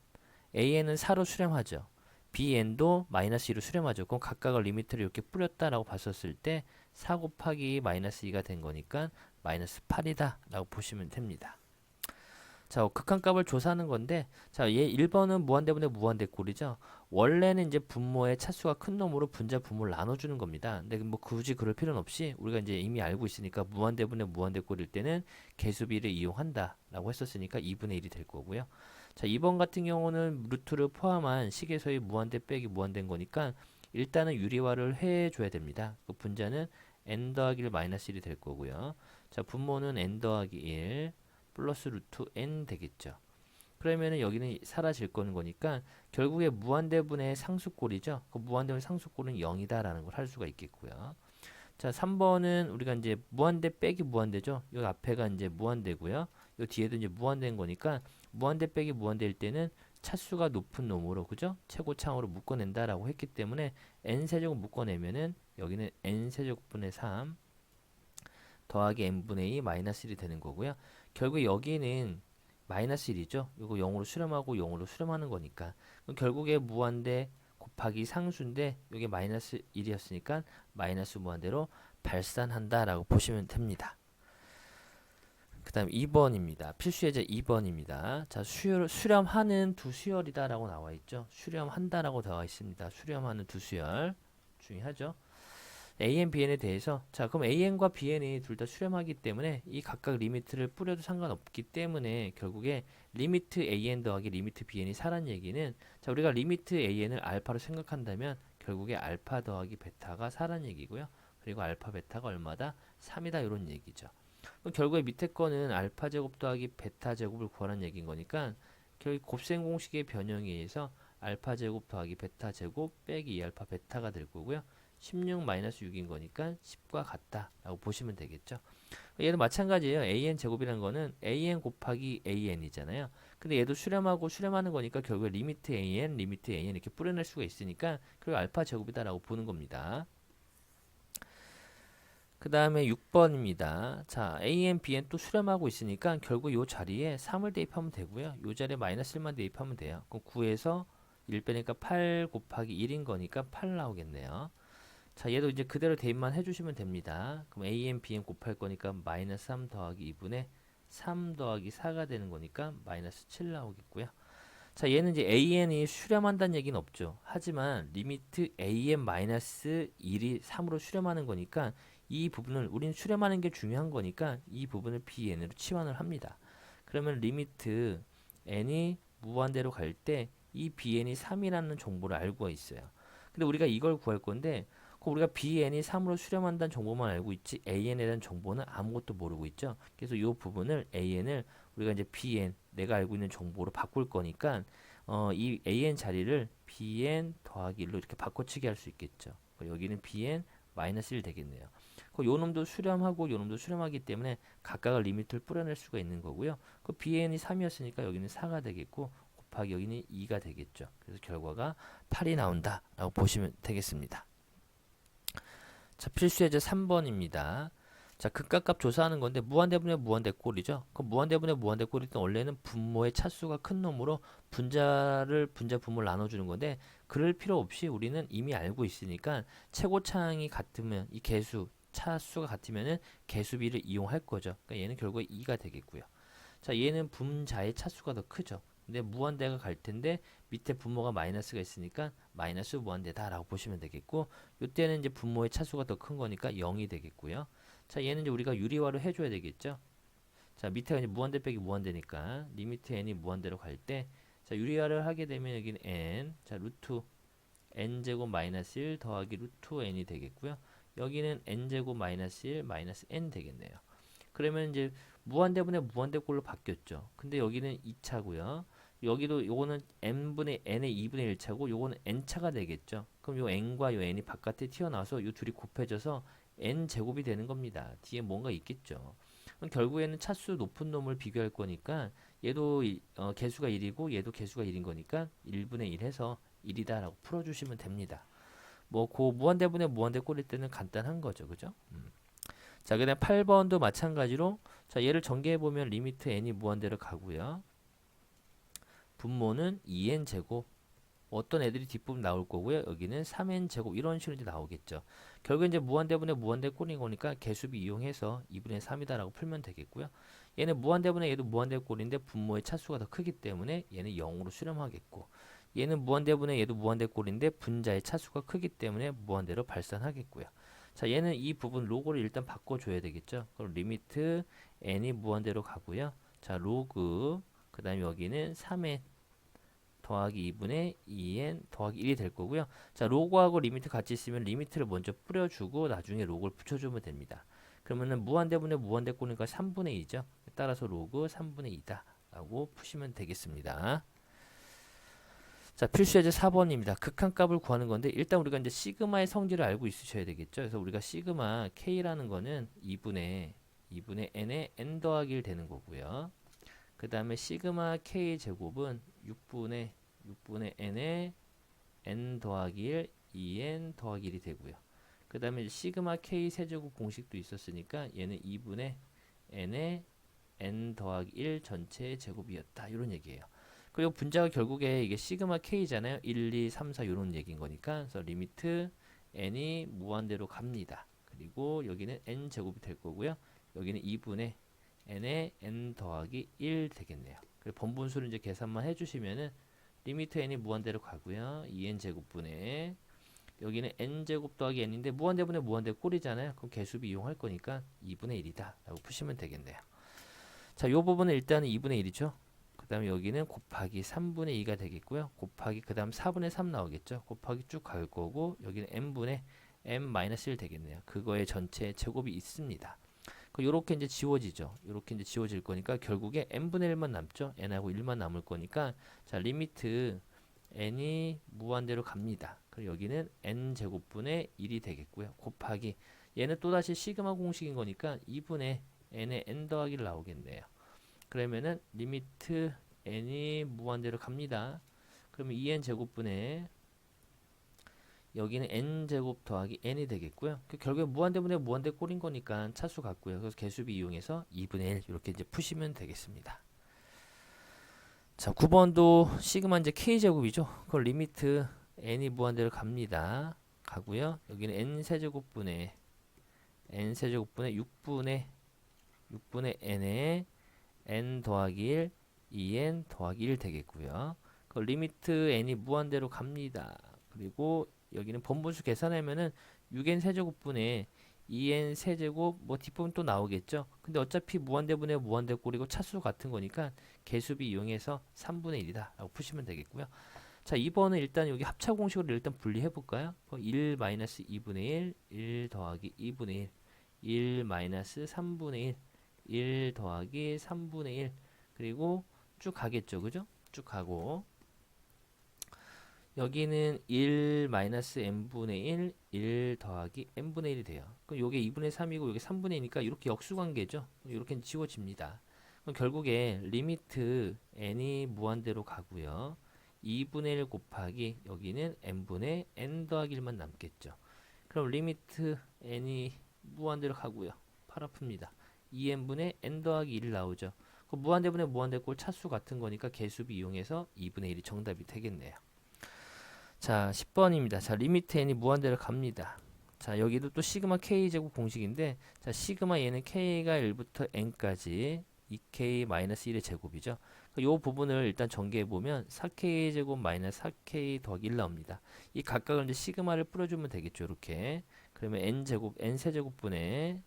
an은 4로 수렴하죠. bn도 마이너스 2로 수렴하죠. 그럼 각각의 리미트를 이렇게 뿌렸다라고 봤었을 때 4 곱하기 마이너스 2가 된 거니까 마이너스 8이다 라고 보시면 됩니다. 자, 극한값을 조사하는 건데 자, 얘 1번은 무한대분의 무한대꼴이죠. 원래는 이제 분모의 차수가 큰 놈으로 분자 분모를 나눠주는 겁니다. 근데 뭐 굳이 그럴 필요는 없이 우리가 이제 이미 알고 있으니까 무한대분의 무한대꼴일 때는 개수비를 이용한다 라고 했었으니까 2분의 1이 될 거고요. 자, 2번 같은 경우는 루트를 포함한 식에서의 무한대 빼기 무한대인 거니까 일단은 유리화를 해줘야 됩니다. 그 분자는 n 더하기 1 마이너스 1이 될 거고요. 자, 분모는 n 더하기 1 플러스 루트 n 되겠죠. 그러면은 여기는 사라질 거는 거니까 결국에 무한대분의 상수꼴이죠. 그 무한대분의 상수꼴은 0이다 라는 걸 할 수가 있겠고요. 자, 3번은 우리가 이제 무한대 빼기 무한대죠. 요 앞에가 이제 무한대고요. 요 뒤에도 이제 무한대인 거니까 무한대 빼기 무한대일 때는 차수가 높은 놈으로 그죠? 최고차항으로 묶어낸다라고 했기 때문에 n세제곱 묶어내면은 여기는 n세제곱분의 3 더하기 n분의 2 마이너스 1이 되는 거고요. 결국 여기는 마이너스 1이죠. 이거 0으로 수렴하고 0으로 수렴하는 거니까. 그럼 결국에 무한대 곱하기 상수인데 이게 마이너스 1이었으니까 마이너스 무한대로 발산한다라고 보시면 됩니다. 그 다음 2번입니다. 필수 예제 2번입니다. 자, 수렴하는 두 수열이다라고 나와 있죠. 수렴한다라고 나와 있습니다. 수렴하는 두 수열. 중요하죠. AN, BN에 대해서 자 그럼 AN과 BN이 둘 다 수렴하기 때문에 이 각각 리미트를 뿌려도 상관없기 때문에 결국에 리미트 AN 더하기 리미트 BN이 4란 얘기는 자 우리가 리미트 AN을 알파로 생각한다면 결국에 알파 더하기 베타가 4란 얘기고요. 그리고 알파 베타가 얼마다? 3이다 이런 얘기죠. 그럼 결국에 밑에 거는 알파 제곱 더하기 베타 제곱을 구하라는 얘기인 거니까 결국 곱셈 공식의 변형에 의해서 알파 제곱 더하기 베타 제곱 빼기 2알파 베타가 될 거고요. 16 마이너스 6인 거니까 10과 같다 라고 보시면 되겠죠. 얘도 마찬가지예요. an 제곱이라는 거는 an 곱하기 an이잖아요. 근데 얘도 수렴하고 수렴하는 거니까 결국에 리미트 an 이렇게 뿌려낼 수가 있으니까 그리고 알파 제곱이다 라고 보는 겁니다. 그 다음에 6번입니다. 자, an, bn 또 수렴하고 있으니까 결국 이 자리에 3을 대입하면 되고요. 이 자리에 마이너스 1만 대입하면 돼요. 그럼 9에서 1 빼니까 8 곱하기 1인 거니까 8 나오겠네요. 자, 얘도 이제 그대로 대입만 해주시면 됩니다. 그럼 AN, BN 곱할 거니까 마이너스 3 더하기 2분의 3 더하기 4가 되는 거니까 마이너스 7 나오겠고요. 자, 얘는 이제 AN이 수렴한다는 얘기는 없죠. 하지만 리미트 AN 마이너스 1이 3으로 수렴하는 거니까 이 부분을 우린 수렴하는 게 중요한 거니까 이 부분을 BN으로 치환을 합니다. 그러면 리미트 N이 무한대로 갈 때 이 BN이 3이라는 정보를 알고 있어요. 근데 우리가 이걸 구할 건데 우리가 BN이 3으로 수렴한다는 정보만 알고 있지 AN에 대한 정보는 아무것도 모르고 있죠. 그래서 이 부분을 AN을 우리가 이제 BN 내가 알고 있는 정보로 바꿀 거니까 이 AN 자리를 BN 더하기 1로 이렇게 바꿔치기 할 수 있겠죠. 여기는 BN 마이너스 1 되겠네요. 요 놈도 수렴하고 요 놈도 수렴하기 때문에 각각의 리미트를 뿌려낼 수가 있는 거고요. 그 BN이 3이었으니까 여기는 4가 되겠고 곱하기 여기는 2가 되겠죠. 그래서 결과가 8이 나온다 라고 보시면 되겠습니다. 자, 필수 예제 3번입니다. 자, 극각값 조사하는 건데 무한대분의 무한대꼴이죠. 그 무한대분의 무한대꼴일 때 원래는 분모의 차수가 큰 놈으로 분자 분모를 나눠주는 건데 그럴 필요 없이 우리는 이미 알고 있으니까 최고차항이 같으면 이 개수 차수가 같으면은 개수비를 이용할 거죠. 그러니까 얘는 결국에 2가 되겠고요. 자, 얘는 분자의 차수가 더 크죠. 근데 무한대가 갈 텐데 밑에 분모가 마이너스가 있으니까 마이너스 무한대다라고 보시면 되겠고 이때는 이제 분모의 차수가 더 큰 거니까 0이 되겠고요. 자, 얘는 이제 우리가 유리화로 해줘야 되겠죠. 자, 밑에가 이제 무한대 빼기 무한대니까 리미트 n이 무한대로 갈 때 자, 유리화를 하게 되면 여기는 n 자, 루트 n제곱 마이너스 1 더하기 루트 n이 되겠고요. 여기는 n제곱 마이너스 1 마이너스 n 되겠네요. 그러면 이제 무한대분의 무한대꼴로 바뀌었죠. 근데 여기는 2차고요. 여기도 요거는 n분의 n의 2분의 1차고 요거는 n차가 되겠죠. 그럼 요 n과 요 n이 바깥에 튀어나와서 요 둘이 곱해져서 n제곱이 되는 겁니다. 뒤에 뭔가 있겠죠. 그럼 결국에는 차수 높은 놈을 비교할 거니까 얘도 개수가 1이고 얘도 개수가 1인 거니까 1분의 1 해서 1이다 라고 풀어주시면 됩니다. 뭐 그 무한대분의 무한대꼴일 때는 간단한 거죠. 그죠? 자, 그 다음 8번도 마찬가지로 자, 얘를 전개해보면 리미트 n이 무한대로 가고요. 분모는 2n 제곱 어떤 애들이 뒷부분 나올 거고요. 여기는 3n 제곱 이런 식으로 이제 나오겠죠. 결국 이제 무한대분의 무한대꼴인 거니까 개수비 이용해서 2분의 3이다라고 풀면 되겠고요. 얘는 무한대분의 얘도 무한대꼴인데 분모의 차수가 더 크기 때문에 얘는 0으로 수렴하겠고 얘는 무한대분의 얘도 무한대꼴인데 분자의 차수가 크기 때문에 무한대로 발산하겠고요. 자, 얘는 이 부분 로그를 일단 바꿔줘야 되겠죠. 그럼 리미트 n이 무한대로 가고요. 자, 로그 그 다음에 여기는 3n 더하기 2분의 2n 더하기 1이 될 거고요. 자, 로그하고 리미트 같이 있으면 리미트를 먼저 뿌려주고 나중에 로그를 붙여주면 됩니다. 그러면은 무한대분의 무한대꼴이니까 3분의 2죠. 따라서 로그 3분의 2다 라고 푸시면 되겠습니다. 자, 필수 예제 4번입니다. 극한값을 구하는 건데 일단 우리가 이제 시그마의 성질을 알고 있으셔야 되겠죠. 그래서 우리가 시그마 K라는 거는 2분의 n의 n 더하기 1 되는 거고요. 그 다음에 시그마 K 제곱은 6분의 n에 n 더하기 1 2n 더하기 1이 되고요. 그 다음에 시그마 k 세제곱 공식도 있었으니까 얘는 2분의 n에 n 더하기 1 전체의 제곱이었다. 이런 얘기예요. 그리고 분자가 결국에 이게 시그마 k잖아요. 1, 2, 3, 4 이런 얘기인 거니까 그래서 리미트 n이 무한대로 갑니다. 그리고 여기는 n 제곱이 될 거고요. 여기는 2분의 n에 n 더하기 1 되겠네요. 그리고 번분수를 이제 계산만 해주시면은 리미트 n이 무한대로 가고요. 2n 제곱분의 여기는 n 제곱 더하기 n인데 무한대분의 무한대 꼴이잖아요. 그럼 개수비 이용할 거니까 2분의 1이다 라고 푸시면 되겠네요. 자, 이 부분은 일단은 2분의 1이죠. 그 다음에 여기는 곱하기 3분의 2가 되겠고요. 곱하기 그 다음 4분의 3 나오겠죠. 곱하기 쭉 갈 거고 여기는 n분의 n-1 되겠네요. 그거의 전체 제곱이 있습니다. 요렇게 이제 지워지죠. 요렇게 이제 지워질 거니까 결국에 n분의 1만 남죠. n하고 1만 남을 거니까 자, 리미트 n이 무한대로 갑니다. 그리고 여기는 n 제곱분의 1이 되겠고요. 곱하기 얘는 또다시 시그마 공식인 거니까 2분의 n의 n 더하기를 나오겠네요. 그러면은 리미트 n이 무한대로 갑니다. 그러면 2n 제곱분의 여기는 n 제곱 더하기 n이 되겠고요. 결국에 무한대분의 무한대 꼴인 거니까 차수 같고요. 그래서 개수비 이용해서 2분의 1 이렇게 이제 푸시면 되겠습니다. 자, 9번도 시그마 이제 k 제곱이죠. 그걸 리미트 n이 무한대로 갑니다. 가고요. 여기는 n 세제곱분의 6분의 n에 n 더하기 1 2n 더하기 1 되겠고요. 그 리미트 n이 무한대로 갑니다. 그리고 여기는 번분수 계산하면은 6n 세제곱분의 2n 세제곱 뭐 뒷부분 또 나오겠죠. 근데 어차피 무한대분의 무한대꼴이고 차수 같은 거니까 개수비 이용해서 3분의 1이다 라고 푸시면 되겠고요. 자, 2번은 일단 여기 합차 공식으로 일단 분리해 볼까요? 1 마이너스 2분의 1 1 더하기 2분의 1 1 마이너스 3분의 1 1 더하기 3분의 1 그리고 쭉 가겠죠. 그죠? 쭉 가고 여기는 1 마이너스 n분의 1 1 더하기 n분의 1이 돼요. 그럼 요게 2분의 3이고 요게 3분의 2니까 이렇게 역수관계죠. 이렇게 지워집니다. 그럼 결국에 리미트 n이 무한대로 가고요. 2분의 1 곱하기 여기는 n분의 n 더하기 1만 남겠죠. 그럼 리미트 n이 무한대로 가고요. 팔 아픕니다. 2n분의 n 더하기 1 나오죠. 그 무한대분의 무한대꼴 차수 같은 거니까 개수비 이용해서 2분의 1이 정답이 되겠네요. 자, 10번입니다. 자, 리미트 n이 무한대로 갑니다. 자, 여기도 또 시그마 k 제곱 공식인데 자, 시그마 얘는 k가 1부터 n까지 2k-1의 제곱이죠. 이 부분을 일단 전개해 보면 4k 제곱 마이너스 4k 더하기 1 나옵니다. 이 각각을 이제 시그마를 뿌려주면 되겠죠. 이렇게. 그러면 n 제곱 n 세제곱분의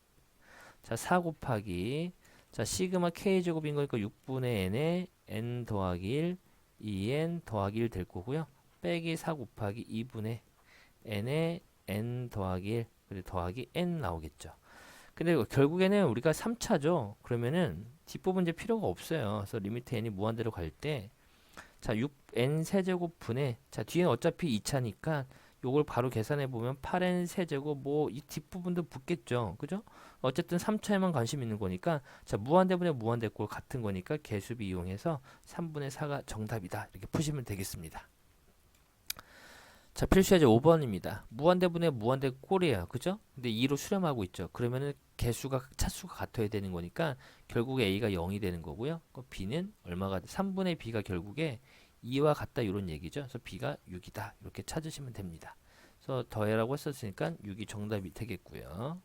자, 4 곱하기 자, 시그마 k 제곱인 거니까 6분의 n에 n 더하기 1 2n 더하기 1 될 거고요. 빼기 4 곱하기 2분의 n에 n 더하기 1 그리고 더하기 n 나오겠죠. 근데 결국에는 우리가 3차죠. 그러면은 뒷부분 이제 필요가 없어요. 그래서 리미트 n이 무한대로 갈 때 자, 6n 세제곱분의 자, 뒤에는 어차피 2차니까 요걸 바로 계산해 보면 8n 세제곱 뭐 이 뒷부분도 붙겠죠. 그죠? 어쨌든 3차에만 관심 있는 거니까 자, 무한대분의 무한대꼴 같은 거니까 개수비 이용해서 3분의 4가 정답이다. 이렇게 푸시면 되겠습니다. 자, 필수예제 5번입니다. 무한대분의 무한대꼴이에요. 그죠? 근데 2로 수렴하고 있죠. 그러면은 개수가 차수가 같아야 되는 거니까 결국에 a가 0이 되는 거고요. b는 얼마가 3분의 b가 결국에 2와 같다 이런 얘기죠. 그래서 b가 6이다. 이렇게 찾으시면 됩니다. 그래서 더해라고 했었으니까 6이 정답이 되겠고요.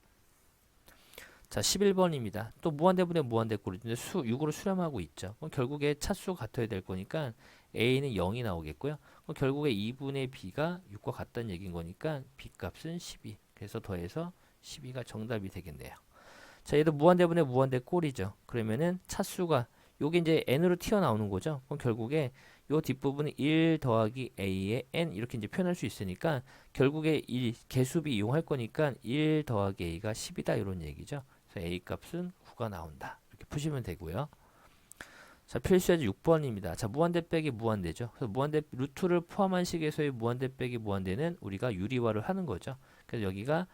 자, 11번입니다. 또 무한대분의 무한대꼴인데 6으로 수렴하고 있죠. 그럼 결국에 차수가 같아야 될 거니까 a는 0이 나오겠고요. 그럼 결국에 2분의 b가 6과 같다는 얘기인 거니까 b 값은 12. 그래서 더해서 12가 정답이 되겠네요. 자, 얘도 무한대분의 무한대꼴이죠. 그러면은 차수가 요게 이제 n으로 튀어나오는 거죠. 그럼 결국에 요 뒷부분은 1 더하기 a의 n 이렇게 이제 표현할 수 있으니까 결국에 이 개수비 이용할 거니까 1 더하기 a가 10이다 이런 얘기죠. 그래서 a 값은 9가 나온다. 이렇게 푸시면 되고요. 자, 필수예제 6번입니다. 자, 무한대 빼기 무한대죠. 그래서 무한대 루트를 포함한 식에서의 무한대 빼기 무한대는 우리가 유리화를 하는 거죠. 그래서 여기가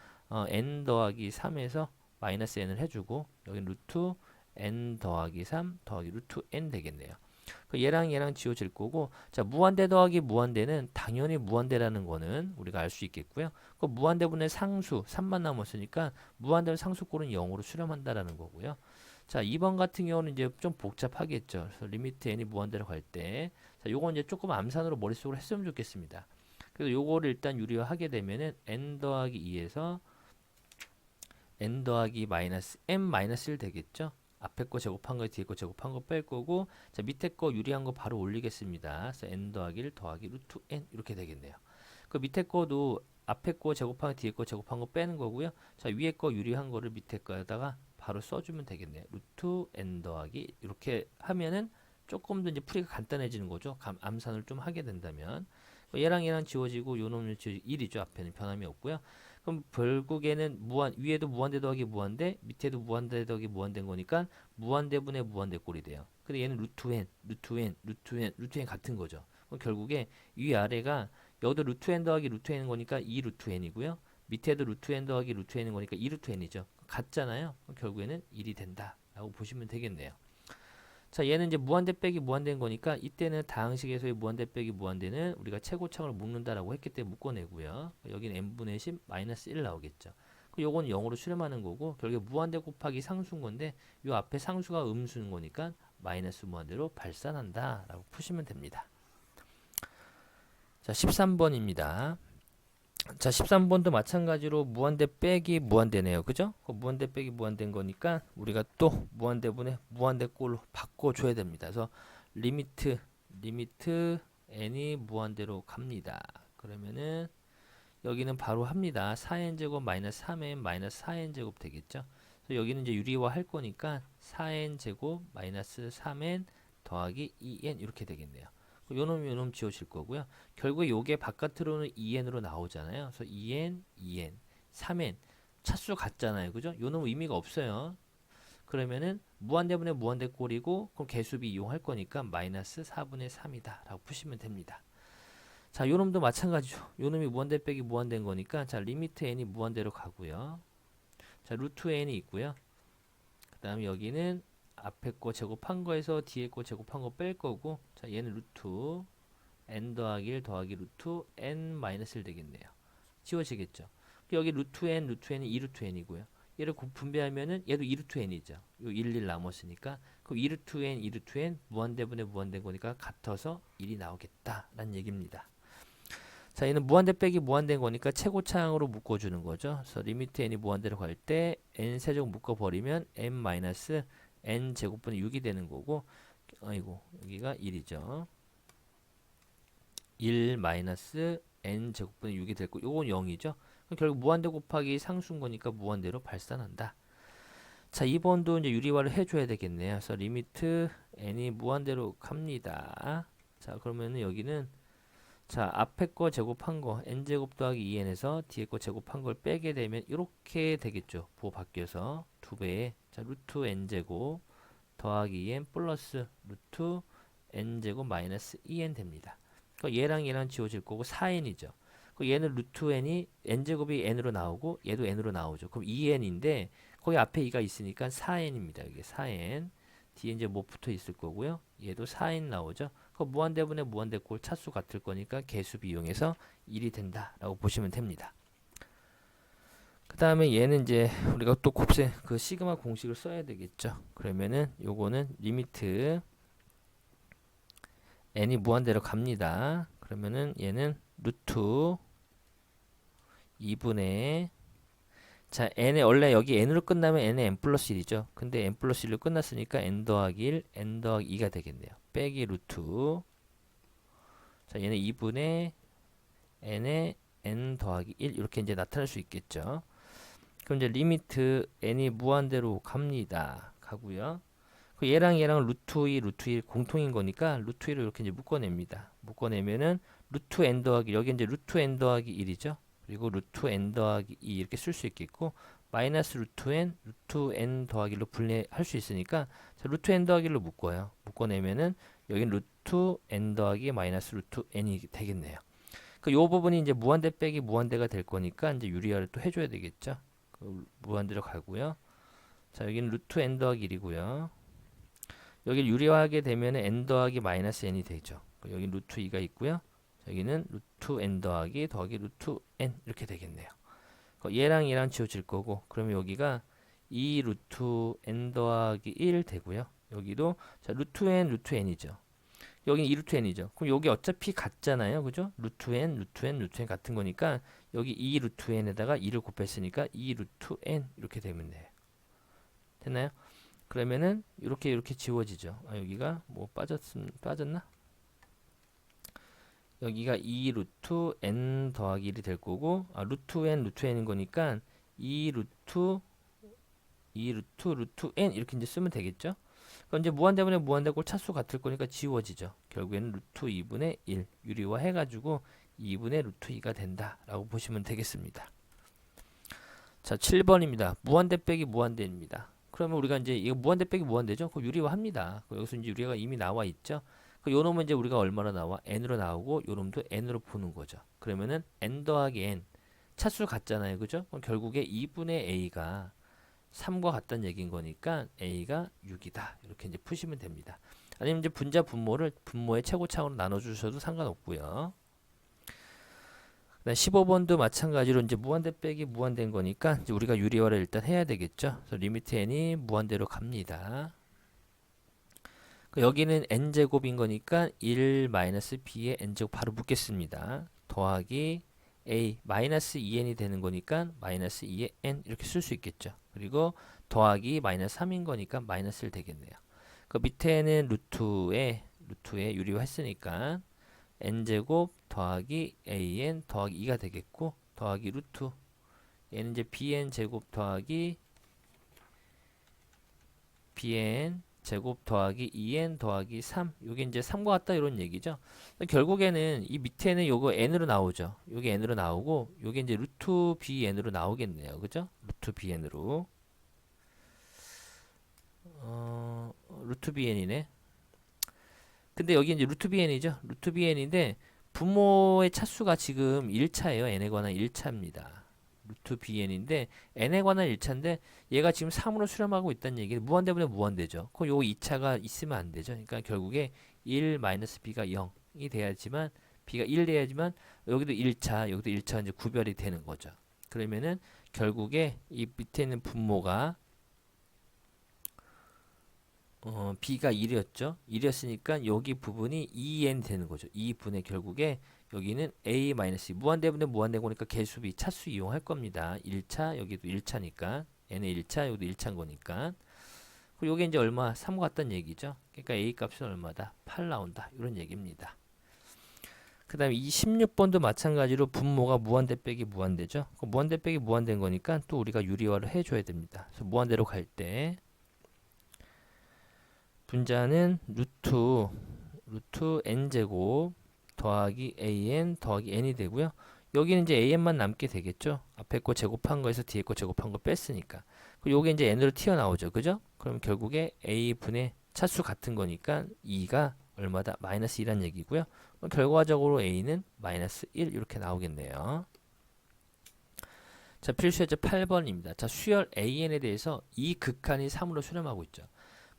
n 더하기 3에서 마이너스 n을 해주고 여기 루트 n 더하기 3 더하기 루트 n 되겠네요. 그 얘랑 얘랑 지워질 거고, 자, 무한대 더하기 무한대는 당연히 무한대라는 거는 우리가 알 수 있겠고요. 그 무한대분의 상수 3만 남았으니까 무한대는 상수꼴은 0으로 수렴한다라는 거고요. 자, 2번 같은 경우는 이제 좀 복잡하겠죠. 그래서 리미트 n이 무한대로 갈 때, 자, 요건 이제 조금 암산으로 머릿속으로 했으면 좋겠습니다. 그래서 요거를 일단 유리화하게 되면은 n 더하기 2에서 n 더하기 마이너스 m 마이너스 1 되겠죠. 앞에 거 제곱한 거 뒤에 거 제곱한 거 뺄 거고, 자, 밑에 거 유리한 거 바로 올리겠습니다. 그래서 n 더하기 1 더하기 루트 n 이렇게 되겠네요. 그 밑에 거도 앞에 거 제곱한 거 뒤에 거 제곱한 거 빼는 거고요. 자, 위에 거 유리한 거를 밑에 거에다가 바로 써주면 되겠네요. 루트 n 더하기 이렇게 하면은 조금 더 이제 풀이가 간단해지는 거죠. 암산을 좀 하게 된다면. 얘랑 얘랑 지워지고 요 놈은 지워지고 1이죠. 앞에는 변함이 없고요. 그럼 결국에는 위에도 무한대 더하기 무한대, 밑에도 무한대 더하기 무한대인 거니까 무한대분의 무한대 꼴이 돼요. 근데 얘는 루트 n, 루트 n, 루트 n, 루트 n 같은 거죠. 그럼 결국에 위아래가 여기도 루트 n 더하기 루트 n인 거니까 2 루트 n이고요. 밑에도 루트 n 더하기 루트 n인 거니까 2 루트 n이죠. 같잖아요. 그럼 결국에는 1이 된다라고 보시면 되겠네요. 자, 얘는 이제 무한대 빼기 무한대인 거니까 이때는 다항식에서의 무한대 빼기 무한대는 우리가 최고창으로 묶는다라고 했기 때문에 묶어내고요. 여기는 n분의 10 마이너스 1 나오겠죠. 요건 0으로 수렴하는 거고 결국에 무한대 곱하기 상수인 건데 요 앞에 상수가 음수인 거니까 마이너스 무한대로 발산한다라고 푸시면 됩니다. 자, 13번입니다. 자, 13번도 마찬가지로 무한대 빼기 무한대네요. 그죠? 무한대 빼기 무한대인 거니까 우리가 또 무한대분의 무한대 꼴로 바꿔줘야 됩니다. 그래서 리미트 n이 무한대로 갑니다. 그러면은 여기는 바로 합니다. 4n제곱 마이너스 3n 마이너스 4n제곱 되겠죠? 그래서 여기는 이제 유리화 할 거니까 4n제곱 마이너스 3n 더하기 2n 이렇게 되겠네요. 요놈 지워질 거고요. 결국에 요게 바깥으로는 2n으로 나오잖아요. 그래서 2n, 3n 차수 같잖아요. 그죠? 요놈 의미가 없어요. 그러면은 무한대분의 무한대 꼴이고 그럼 개수비 이용할 거니까 마이너스 4분의 3이다 라고 푸시면 됩니다. 자, 요놈도 마찬가지죠. 요놈이 무한대 빼기 무한대인 거니까 자, 리미트 n이 무한대로 가고요. 자, 루트 n이 있고요. 그 다음에 여기는 앞에 거 제곱한 거에서 뒤에 거 제곱한 거 뺄 거고, 자, 얘는 루트 n 더하기 1 더하기 루트 n 마이너스 1 되겠네요. 지워지겠죠. 여기 루트 n이 2 루트 n이고요. 얘를 분배하면은 얘도 2 루트 n이죠. 요 1 남았으니까 그 2 루트 n, 2 루트 n 무한대분의 무한대인 거니까 같아서 1이 나오겠다라는 얘기입니다. 자, 얘는 무한대 빼기 무한대인 거니까 최고차항으로 묶어주는 거죠. 그래서 리미트 n이 무한대로 갈 때 n 세제곱 묶어버리면 n 마이너스 n 제곱분의 6이 되는 거고, 아이고 여기가 1이죠. 1 마이너스 n 제곱분의 6이 될 거, 요건 0이죠. 결국 무한대 곱하기 상수인 거니까 무한대로 발산한다. 자, 2번도 이제 유리화를 해줘야 되겠네요. 그래서 리미트 n이 무한대로 갑니다. 자, 그러면은 여기는 자, 앞에 거 제곱한 거 n제곱 더하기 2n에서 뒤에 거 제곱한 걸 빼게 되면 이렇게 되겠죠. 부호 바뀌어서 2배에 자, 루트 n제곱 더하기 2n 플러스 루트 n제곱 마이너스 2n 됩니다. 얘랑 얘랑 지워질 거고 4n이죠. 얘는 루트 n이 n제곱이 n으로 나오고 얘도 n으로 나오죠. 그럼 2n인데 거기 앞에 2가 있으니까 4n입니다. 이게 4n. 뒤에 이제 뭐 붙어 있을 거고요. 얘도 4n 나오죠. 그 무한대분의 무한대 꼴 차수 같을 거니까 개수 이용해서 1이 된다라고 보시면 됩니다. 그 다음에 얘는 이제 우리가 또 곱셈 그 시그마 공식을 써야 되겠죠. 그러면은 요거는 리미트 n이 무한대로 갑니다. 그러면은 얘는 루트 2분의 자, n에 원래 여기 n으로 끝나면 n은 n 플러스 1이죠. 근데 n 플러스 1로 끝났으니까 n 더하기 1, n 더하기 2가 되겠네요. 빼기 루트 자, 얘는 2분의 n에 n 더하기 1 이렇게 이제 나타날 수 있겠죠. 그럼 이제 리미트 n이 무한대로 갑니다. 가고요. 얘랑 얘랑 루트 2, 루트 1 공통인 거니까 루트 1을 이렇게 이제 묶어냅니다. 묶어내면은 루트 n 더하기 여기 이제 루트 n 더하기 1이죠. 그리고 루트 n 더하기 2 이렇게 쓸 수 있겠고 마이너스 루트 n 더하기 1로 분리할 수 있으니까 자, 루트 n 더하기 1로 묶어요. 묶어내면은 여긴 루트 n 더하기 마이너스 루트 n이 되겠네요. 요 부분이 이제 무한대 빼기 무한대가 될 거니까 이제 유리화를 또 해줘야 되겠죠. 무한대로 가고요. 자, 여기는 루트 n 더하기 1이고요. 여기를 유리화하게 되면 n 더하기 마이너스 n이 되죠. 여기 루트 2가 있고요. 여기는 루트 n 더하기 루트 n 이렇게 되겠네요. 얘랑 얘랑 지워질 거고, 그러면 여기가 2 루트 n 더하기 1 되고요. 여기도 자 루트 n이죠. 여기 2 루트 n이죠. 그럼 여기 어차피 같잖아요. 그죠? 루트 n 같은 거니까 여기 2 루트 n에다가 2를 곱했으니까 2 루트 n 이렇게 되면 돼요. 됐나요? 그러면은 이렇게 지워지죠. 여기가 뭐 빠졌나? 여기가 2 루트 n 더하기 1이 될 거고, 루트 n인 거니까 2 루트 n 이렇게 이제 쓰면 되겠죠? 그럼 이제 무한대분의 무한대꼴 차수 같을 거니까 지워지죠. 결국에는 루트 2분의 1 유리화 해가지고 2분의 루트 2가 된다라고 보시면 되겠습니다. 자, 7번입니다. 무한대 빼기 무한대입니다. 그러면 우리가 이제 이거 무한대 빼기 무한대죠? 그 유리화 합니다. 여기서 이제 유리화가 이미 나와 있죠? 요 놈은 이제 우리가 얼마로 나와? n으로 나오고 요 놈도 n으로 보는 거죠. 그러면은 n 더하기 n 차수 같잖아요. 그죠? 그럼 결국에 2분의 a가 3과 같다는 얘기인 거니까 a가 6이다. 이렇게 이제 푸시면 됩니다. 아니면 이제 분자 분모를 분모의 최고차으로 나눠 주셔도 상관없고요. 15번도 마찬가지로 이제 무한대 빼기 무한대인 거니까 이제 우리가 유리화를 일단 해야 되겠죠. 그래서 리미트 n이 무한대로 갑니다. 여기는 n제곱인 거니까 1 마이너스 b에 n제곱 바로 묻겠습니다. 더하기 a 마이너스 2n이 되는 거니까 마이너스 2에 n 이렇게 쓸 수 있겠죠. 그리고 더하기 마이너스 3인 거니까 마이너스 1 되겠네요. 그 밑에는 루트에 유리화 했으니까 n제곱 더하기 an 더하기 2가 되겠고, 더하기 루트 얘는 이제 bn 제곱 더하기 bn 제곱 더하기 2n 더하기 3, 요게 이제 3과 같다 이런 얘기죠. 결국에는 이 밑에는 요거 n으로 나오죠. 요게 n으로 나오고 요게 이제 루트 bn으로 나오겠네요. 그죠? 루트 bn으로 루트 bn이네. 근데 여기 이제 루트 bn이죠. 루트 bn인데 분모의 차수가 지금 1차예요. n에 관한 1차입니다. 루트 bn인데 n에 관한 1차인데 얘가 지금 3으로 수렴하고 있다는 얘기는 무한대분의 무한대죠. 그럼 요 2차가 있으면 안 되죠. 그러니까 결국에 1 마이너스 b가 0이 돼야지만 b가 1 돼야지만 여기도 1차 여기도 1차 이제 구별이 되는 거죠. 그러면은 결국에 이 밑에 있는 분모가 b가 1이었죠. 1이었으니까 여기 부분이 2n 되는 거죠. 2분의 결국에 여기는 a 마이너스 무한대분의 무한대 거니까 개수비 차수 이용할 겁니다. 1차 여기도 1차니까 n의 1차 여기도 1차인 거니까. 그리고 요게 이제 얼마? 3과 같다는 얘기죠. 그러니까 a 값은 얼마다? 8 나온다. 이런 얘기입니다. 그 다음에 이 16번도 마찬가지로 분모가 무한대 빼기 무한대죠. 무한대 빼기 무한대인 거니까 또 우리가 유리화를 해줘야 됩니다. 그래서 무한대로 갈 때 분자는 루트 n제곱 더하기 an 더하기 n이 되고요. 여기는 이제 an만 남게 되겠죠. 앞에 거 제곱한 거에서 뒤에 거 제곱한 거 뺐으니까. 그리고 요게 이제 n으로 튀어나오죠. 그죠? 그럼 결국에 a분의 차수 같은 거니까 2가 얼마다? 마이너스 2란 얘기고요. 결과적으로 a는 마이너스 1 이렇게 나오겠네요. 자, 필수예제 8번입니다. 자, 수열 an에 대해서 이 극한이 3으로 수렴하고 있죠.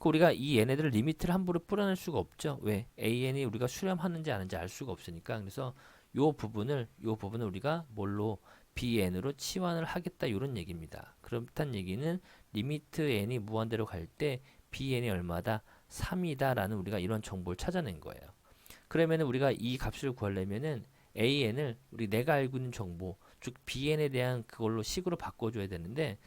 우리가 이 얘네들을 리미트를 함부로 뿌려낼 수가 없죠. 왜? an이 우리가 수렴하는지 아는지 알 수가 없으니까. 그래서 요 부분을 우리가 뭘로 bn으로 치환을 하겠다 이런 얘기입니다. 그렇다는 얘기는 리미트 n이 무한대로 갈 때 bn이 얼마다? 3이다 라는 우리가 이런 정보를 찾아낸 거예요. 그러면 우리가 이 값을 구하려면은 an을 우리 내가 알고 있는 정보, 즉 bn에 대한 그걸로 식으로 바꿔줘야 되는데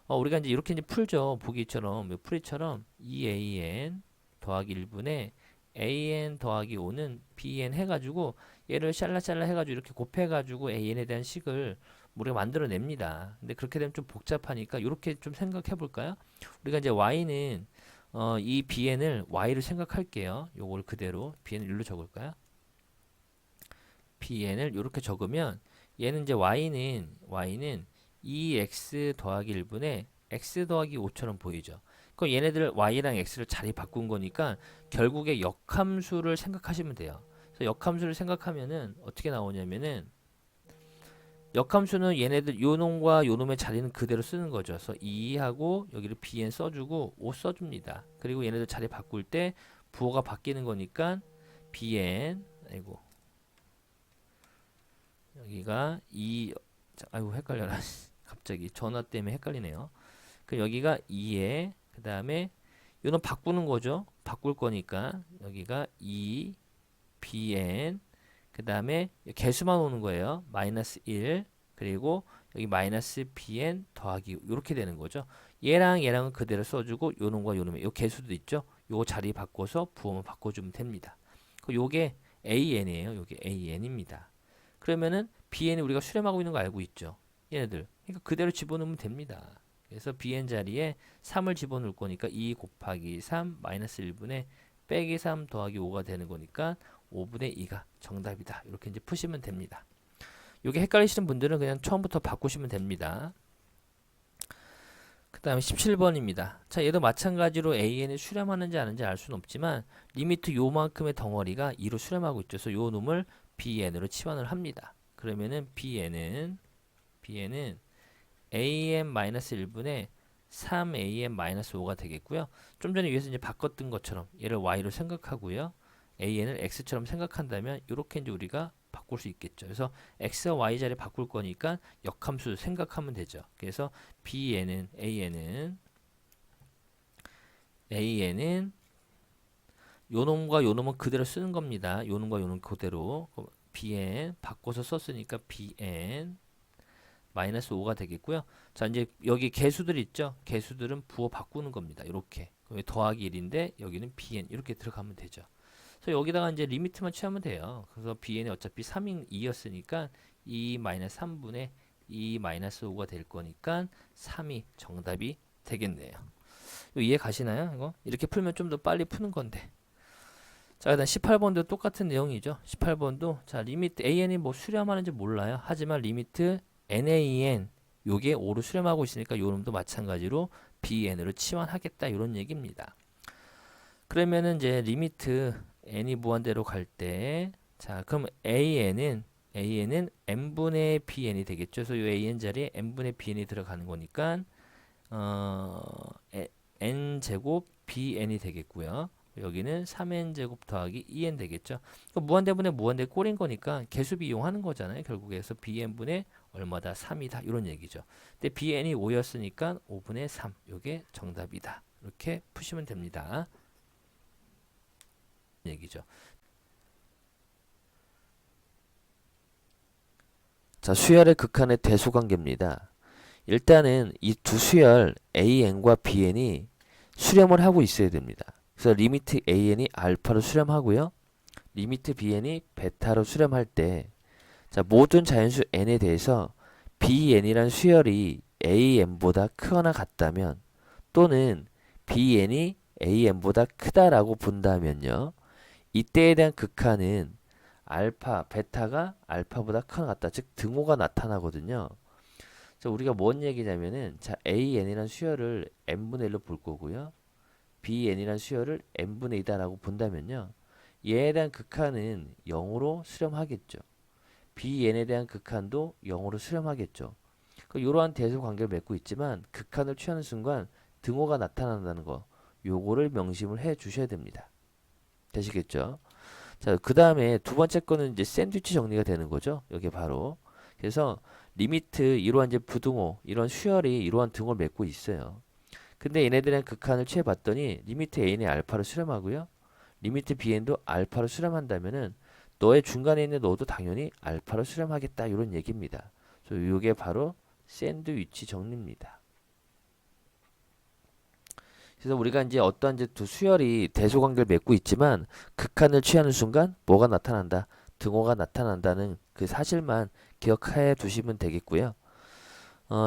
우리가 이제 이렇게 이제 풀죠. 보기처럼, 풀이처럼 2an 더하기 1분의 an 더하기 5는 bn 해가지고 얘를 샬라샬라 해가지고 이렇게 곱해가지고 an에 대한 식을 우리가 만들어냅니다. 근데 그렇게 되면 좀 복잡하니까 이렇게 좀 생각해 볼까요? 우리가 이제 y는 이 bn을 y로 생각할게요. 요걸 그대로 bn을 1로 적을까요? bn을 이렇게 적으면 얘는 이제 y는 2x 더하기 1분의 x 더하기 5처럼 보이죠. 그럼 얘네들 y랑 x를 자리 바꾼 거니까 결국에 역함수를 생각하시면 돼요. 그래서 역함수를 생각하면은 어떻게 나오냐면은 역함수는 얘네들 요 놈과 요 놈의 자리는 그대로 쓰는 거죠. 그래서 2하고 여기를 bn 써주고 5 써줍니다. 그리고 얘네들 자리 바꿀 때 부호가 바뀌는 거니까 bn 아이고 여기가 2 아이고 헷갈려라. 갑자기 전화 때문에 헷갈리네요. 그 여기가 2에 그 다음에 요놈 바꾸는 거죠. 바꿀 거니까 여기가 2 bn 그 다음에 개수만 오는 거예요. 마이너스 1 그리고 여기 마이너스 bn 더하기 이렇게 되는 거죠. 얘랑 얘랑은 그대로 써주고 요놈과 요놈의 요 개수도 있죠. 요 자리 바꿔서 부호만 바꿔주면 됩니다. 요게 an이에요. 요게 an입니다. 그러면은 bn이 우리가 수렴하고 있는 거 알고 있죠. 얘네들 그러니까 그대로 집어넣으면 됩니다. 그래서 bn 자리에 3을 집어넣을 거니까 2 곱하기 3 마이너스 1분의 빼기 3 더하기 5가 되는 거니까 5분의 2가 정답이다. 이렇게 이제 푸시면 됩니다. 이게 헷갈리시는 분들은 그냥 처음부터 바꾸시면 됩니다. 그 다음에 17번입니다. 자, 얘도 마찬가지로 an이 수렴하는지 아닌지 알 수는 없지만 리미트 요만큼의 덩어리가 2로 수렴하고 있죠. 그래서 요 놈을 bn으로 치환을 합니다. 그러면은 bn은 an-1분의 3an-5가 되겠고요. 좀 전에 위에서 이제 바꿨던 것처럼 얘를 y로 생각하고요. an을 x처럼 생각한다면 이렇게 이제 우리가 바꿀 수 있겠죠. 그래서 x와 y 자리 바꿀 거니까 역함수 생각하면 되죠. 그래서 an은 요놈과 요놈은 그대로 쓰는 겁니다. 요놈과 요놈 그대로 bn 바꿔서 썼으니까 bn 마이너스 5가 되겠고요. 자, 이제 여기 개수들 있죠. 개수들은 부호 바꾸는 겁니다. 이렇게 더하기 1인데 여기는 bn 이렇게 들어가면 되죠. 그래서 여기다가 이제 리미트만 취하면 돼요. 그래서 bn이 어차피 3인 2였으니까 2 마이너스 3분의 2 마이너스 5가 될 거니까 3이 정답이 되겠네요. 이해 가시나요? 이거 이렇게 풀면 좀 더 빨리 푸는 건데. 자, 일단 18번도 똑같은 내용이죠. 18번도 자, 리미트 an이 뭐 수렴하는지 몰라요. 하지만 리미트 nan 요게 5로 수렴하고 있으니까 요 놈도 마찬가지로 bn으로 치환하겠다 이런 얘기입니다. 그러면은 이제 리미트 n이 무한대로 갈 때 자, 그럼 an은 n분의 bn이 되겠죠. 그래서 요 an 자리에 n분의 bn이 들어가는 거니까 n제곱 bn이 되겠고요. 여기는 3n제곱 더하기 2n 되겠죠. 무한대분의 무한대 꼴인 거니까 개수비 이용하는 거잖아요. 결국에 서 bn분의 얼마다 3이다 이런 얘기죠. 근데 bn이 5였으니까 5분의 3 요게 정답이다. 이렇게 푸시면 됩니다. 얘기죠. 자, 수열의 극한의 대소관계입니다. 일단은 이 두 수열 an과 bn이 수렴을 하고 있어야 됩니다. 그래서 리미트 an이 알파로 수렴하고요. 리미트 bn이 베타로 수렴할 때 자, 모든 자연수 n에 대해서 bn이란 수열이 an보다 크거나 같다면 또는 bn이 an보다 크다라고 본다면요. 이때에 대한 극한은 알파, 베타가 알파보다 크거나 같다. 즉 등호가 나타나거든요. 자, 우리가 뭔 얘기냐면은 자, an이란 수열을 n분의 1로 볼 거고요. bn이란 수열을 n분의 2다라고 본다면요. 얘에 대한 극한은 0으로 수렴하겠죠. bn에 대한 극한도 0으로 수렴하겠죠. 이러한 대소 관계를 맺고 있지만 극한을 취하는 순간 등호가 나타난다는 거 요거를 명심을 해 주셔야 됩니다. 되시겠죠? 자, 그 다음에 두 번째 거는 이제 샌드위치 정리가 되는 거죠. 여기 바로. 그래서 리미트 이러한 이제 부등호, 이런 수열이 이러한 등호를 맺고 있어요. 근데 얘네들은 극한을 취해 봤더니 리미트 an이 알파로 수렴하고요. 리미트 bn도 알파로 수렴한다면은 너의 중간에 있는 너도 당연히 알파로 수렴하겠다 이런 얘기입니다. 그래서 이게 바로 샌드위치 정리입니다. 그래서 우리가 이제 어떠한 이제 두 수열이 대소관계를 맺고 있지만 극한을 취하는 순간 뭐가 나타난다? 등호가 나타난다는 그 사실만 기억해 두시면 되겠고요.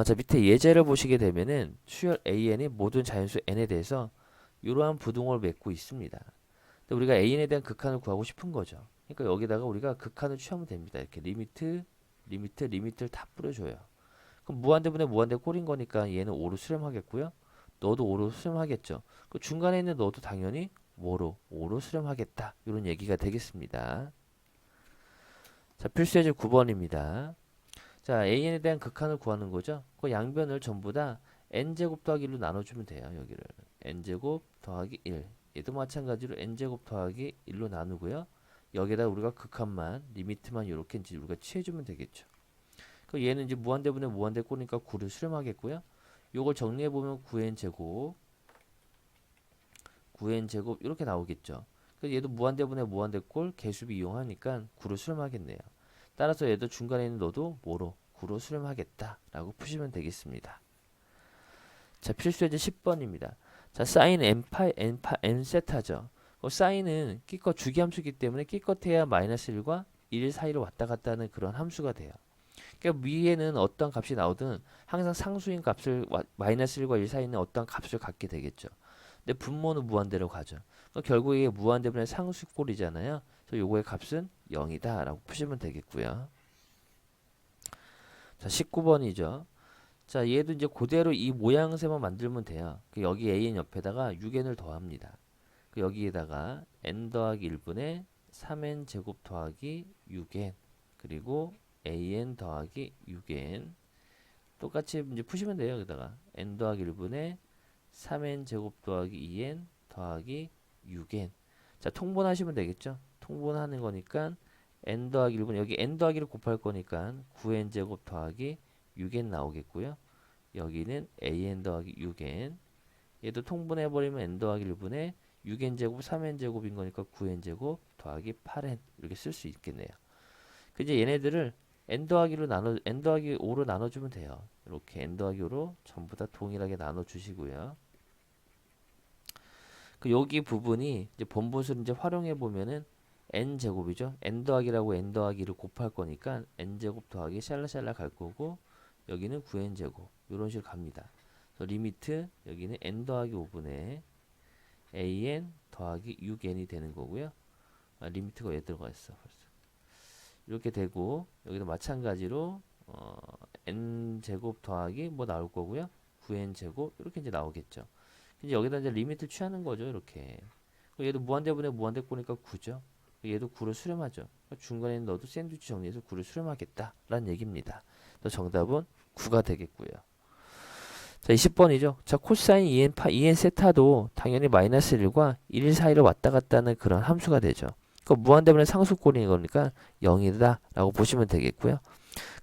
자, 밑에 예제를 보시게 되면은 수열 an이 모든 자연수 n에 대해서 이러한 부등호를 맺고 있습니다. 근데 우리가 an에 대한 극한을 구하고 싶은 거죠. 그러니까 여기다가 우리가 극한을 취하면 됩니다. 이렇게 리미트를 다 뿌려줘요. 그럼 무한대분의 무한대 꼴인 거니까 얘는 5로 수렴하겠고요. 너도 5로 수렴하겠죠. 그 중간에 있는 너도 당연히 뭐로? 5로 수렴하겠다. 이런 얘기가 되겠습니다. 자, 필수예제 9번입니다. 자, an에 대한 극한을 구하는 거죠. 그 양변을 전부 다 n제곱 더하기 1로 나눠주면 돼요. 여기를 n제곱 더하기 1. 얘도 마찬가지로 n제곱 더하기 1로 나누고요. 여기에다 우리가 극한만, 리미트만 이렇게 이제 우리가 취해주면 되겠죠. 그 얘는 이제 무한대분의 무한대꼴이니까 9를 수렴하겠고요. 요걸 정리해보면 9n제곱, 9n제곱 이렇게 나오겠죠. 그래서 얘도 무한대분의 무한대꼴 개수비 이용하니까 9를 수렴하겠네요. 따라서 얘도 중간에 있는 너도 뭐로? 9로 수렴하겠다 라고 푸시면 되겠습니다. 자, 필수예제 10번입니다. 자, 사인 n 세타죠. 사인은 기껏 주기함수이기 때문에 기껏해야 마이너스 1과 1 사이로 왔다 갔다 하는 그런 함수가 돼요. 그러니까 위에는 어떤 값이 나오든 항상 상수인 값을 마이너스 1과 1 사이에 있는 어떤 값을 갖게 되겠죠. 근데 분모는 무한대로 가죠. 그러니까 결국 이게 무한대분의 상수꼴이잖아요. 그래서 요거의 값은 0이다 라고 푸시면 되겠고요. 자, 19번이죠. 자, 얘도 이제 그대로 이 모양새만 만들면 돼요. 여기 an 옆에다가 6n을 더합니다. 여기에다가 n 더하기 1분의 3n 제곱 더하기 6n 그리고 an 더하기 6n 똑같이 이제 푸시면 돼요. 여기다가 n 더하기 1분의 3n 제곱 더하기 2n 더하기 6n. 자, 통분하시면 되겠죠. 통분하는 거니까 n 더하기 1분 여기 n 더하기를 곱할 거니까 9n 제곱 더하기 6n 나오겠고요. 여기는 an 더하기 6n. 얘도 통분해버리면 n 더하기 1분의 6n 제곱 3n 제곱인 거니까 9n 제곱 더하기 8n 이렇게 쓸 수 있겠네요. 그 이제 얘네들을 n 더하기 5로 나눠주면 돼요. 이렇게 n 더하기 5로 전부 다 동일하게 나눠주시고요. 그 여기 부분이 이제 본분수를 이제 활용해 보면은 n 제곱이죠. n 더하기라고 n 더하기를 곱할 거니까 n 제곱 더하기 샬라샬라 갈 거고 여기는 9n 제곱 이런 식으로 갑니다. 그래서 리미트 여기는 n 더하기 5분의 an 더하기 6n이 되는 거고요. 리미트가 왜 들어가 있어 벌써. 이렇게 되고 여기도 마찬가지로 n 제곱 더하기 뭐 나올 거고요. 9n 제곱 이렇게 이제 나오겠죠. 이제 여기다 이제 리미트를 취하는 거죠. 이렇게. 얘도 무한대분의 무한대꼴이니까 9죠. 얘도 9를 수렴하죠. 중간에 넣어도 샌드위치 정리해서 9를 수렴하겠다 라는 얘기입니다. 그래서 정답은 9가 되겠고요. 자, 20번이죠. 자, 코사인 2n 세타도 당연히 마이너스 1과 1 사이를 왔다 갔다 하는 그런 함수가 되죠. 그 무한대분의 상수꼴인 거니까 0이다 라고 보시면 되겠고요.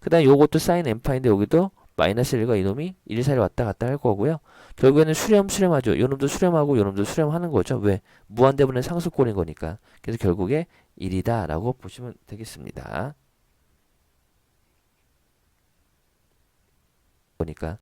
그 다음 요것도 사인 n파인데 여기도 마이너스 1과 이놈이 1 사이를 왔다 갔다 할 거고요. 결국에는 수렴하죠. 요놈도 수렴하고 요놈도 수렴하는 거죠. 왜? 무한대분의 상수꼴인 거니까. 그래서 결국에 1이다 라고 보시면 되겠습니다. 보니까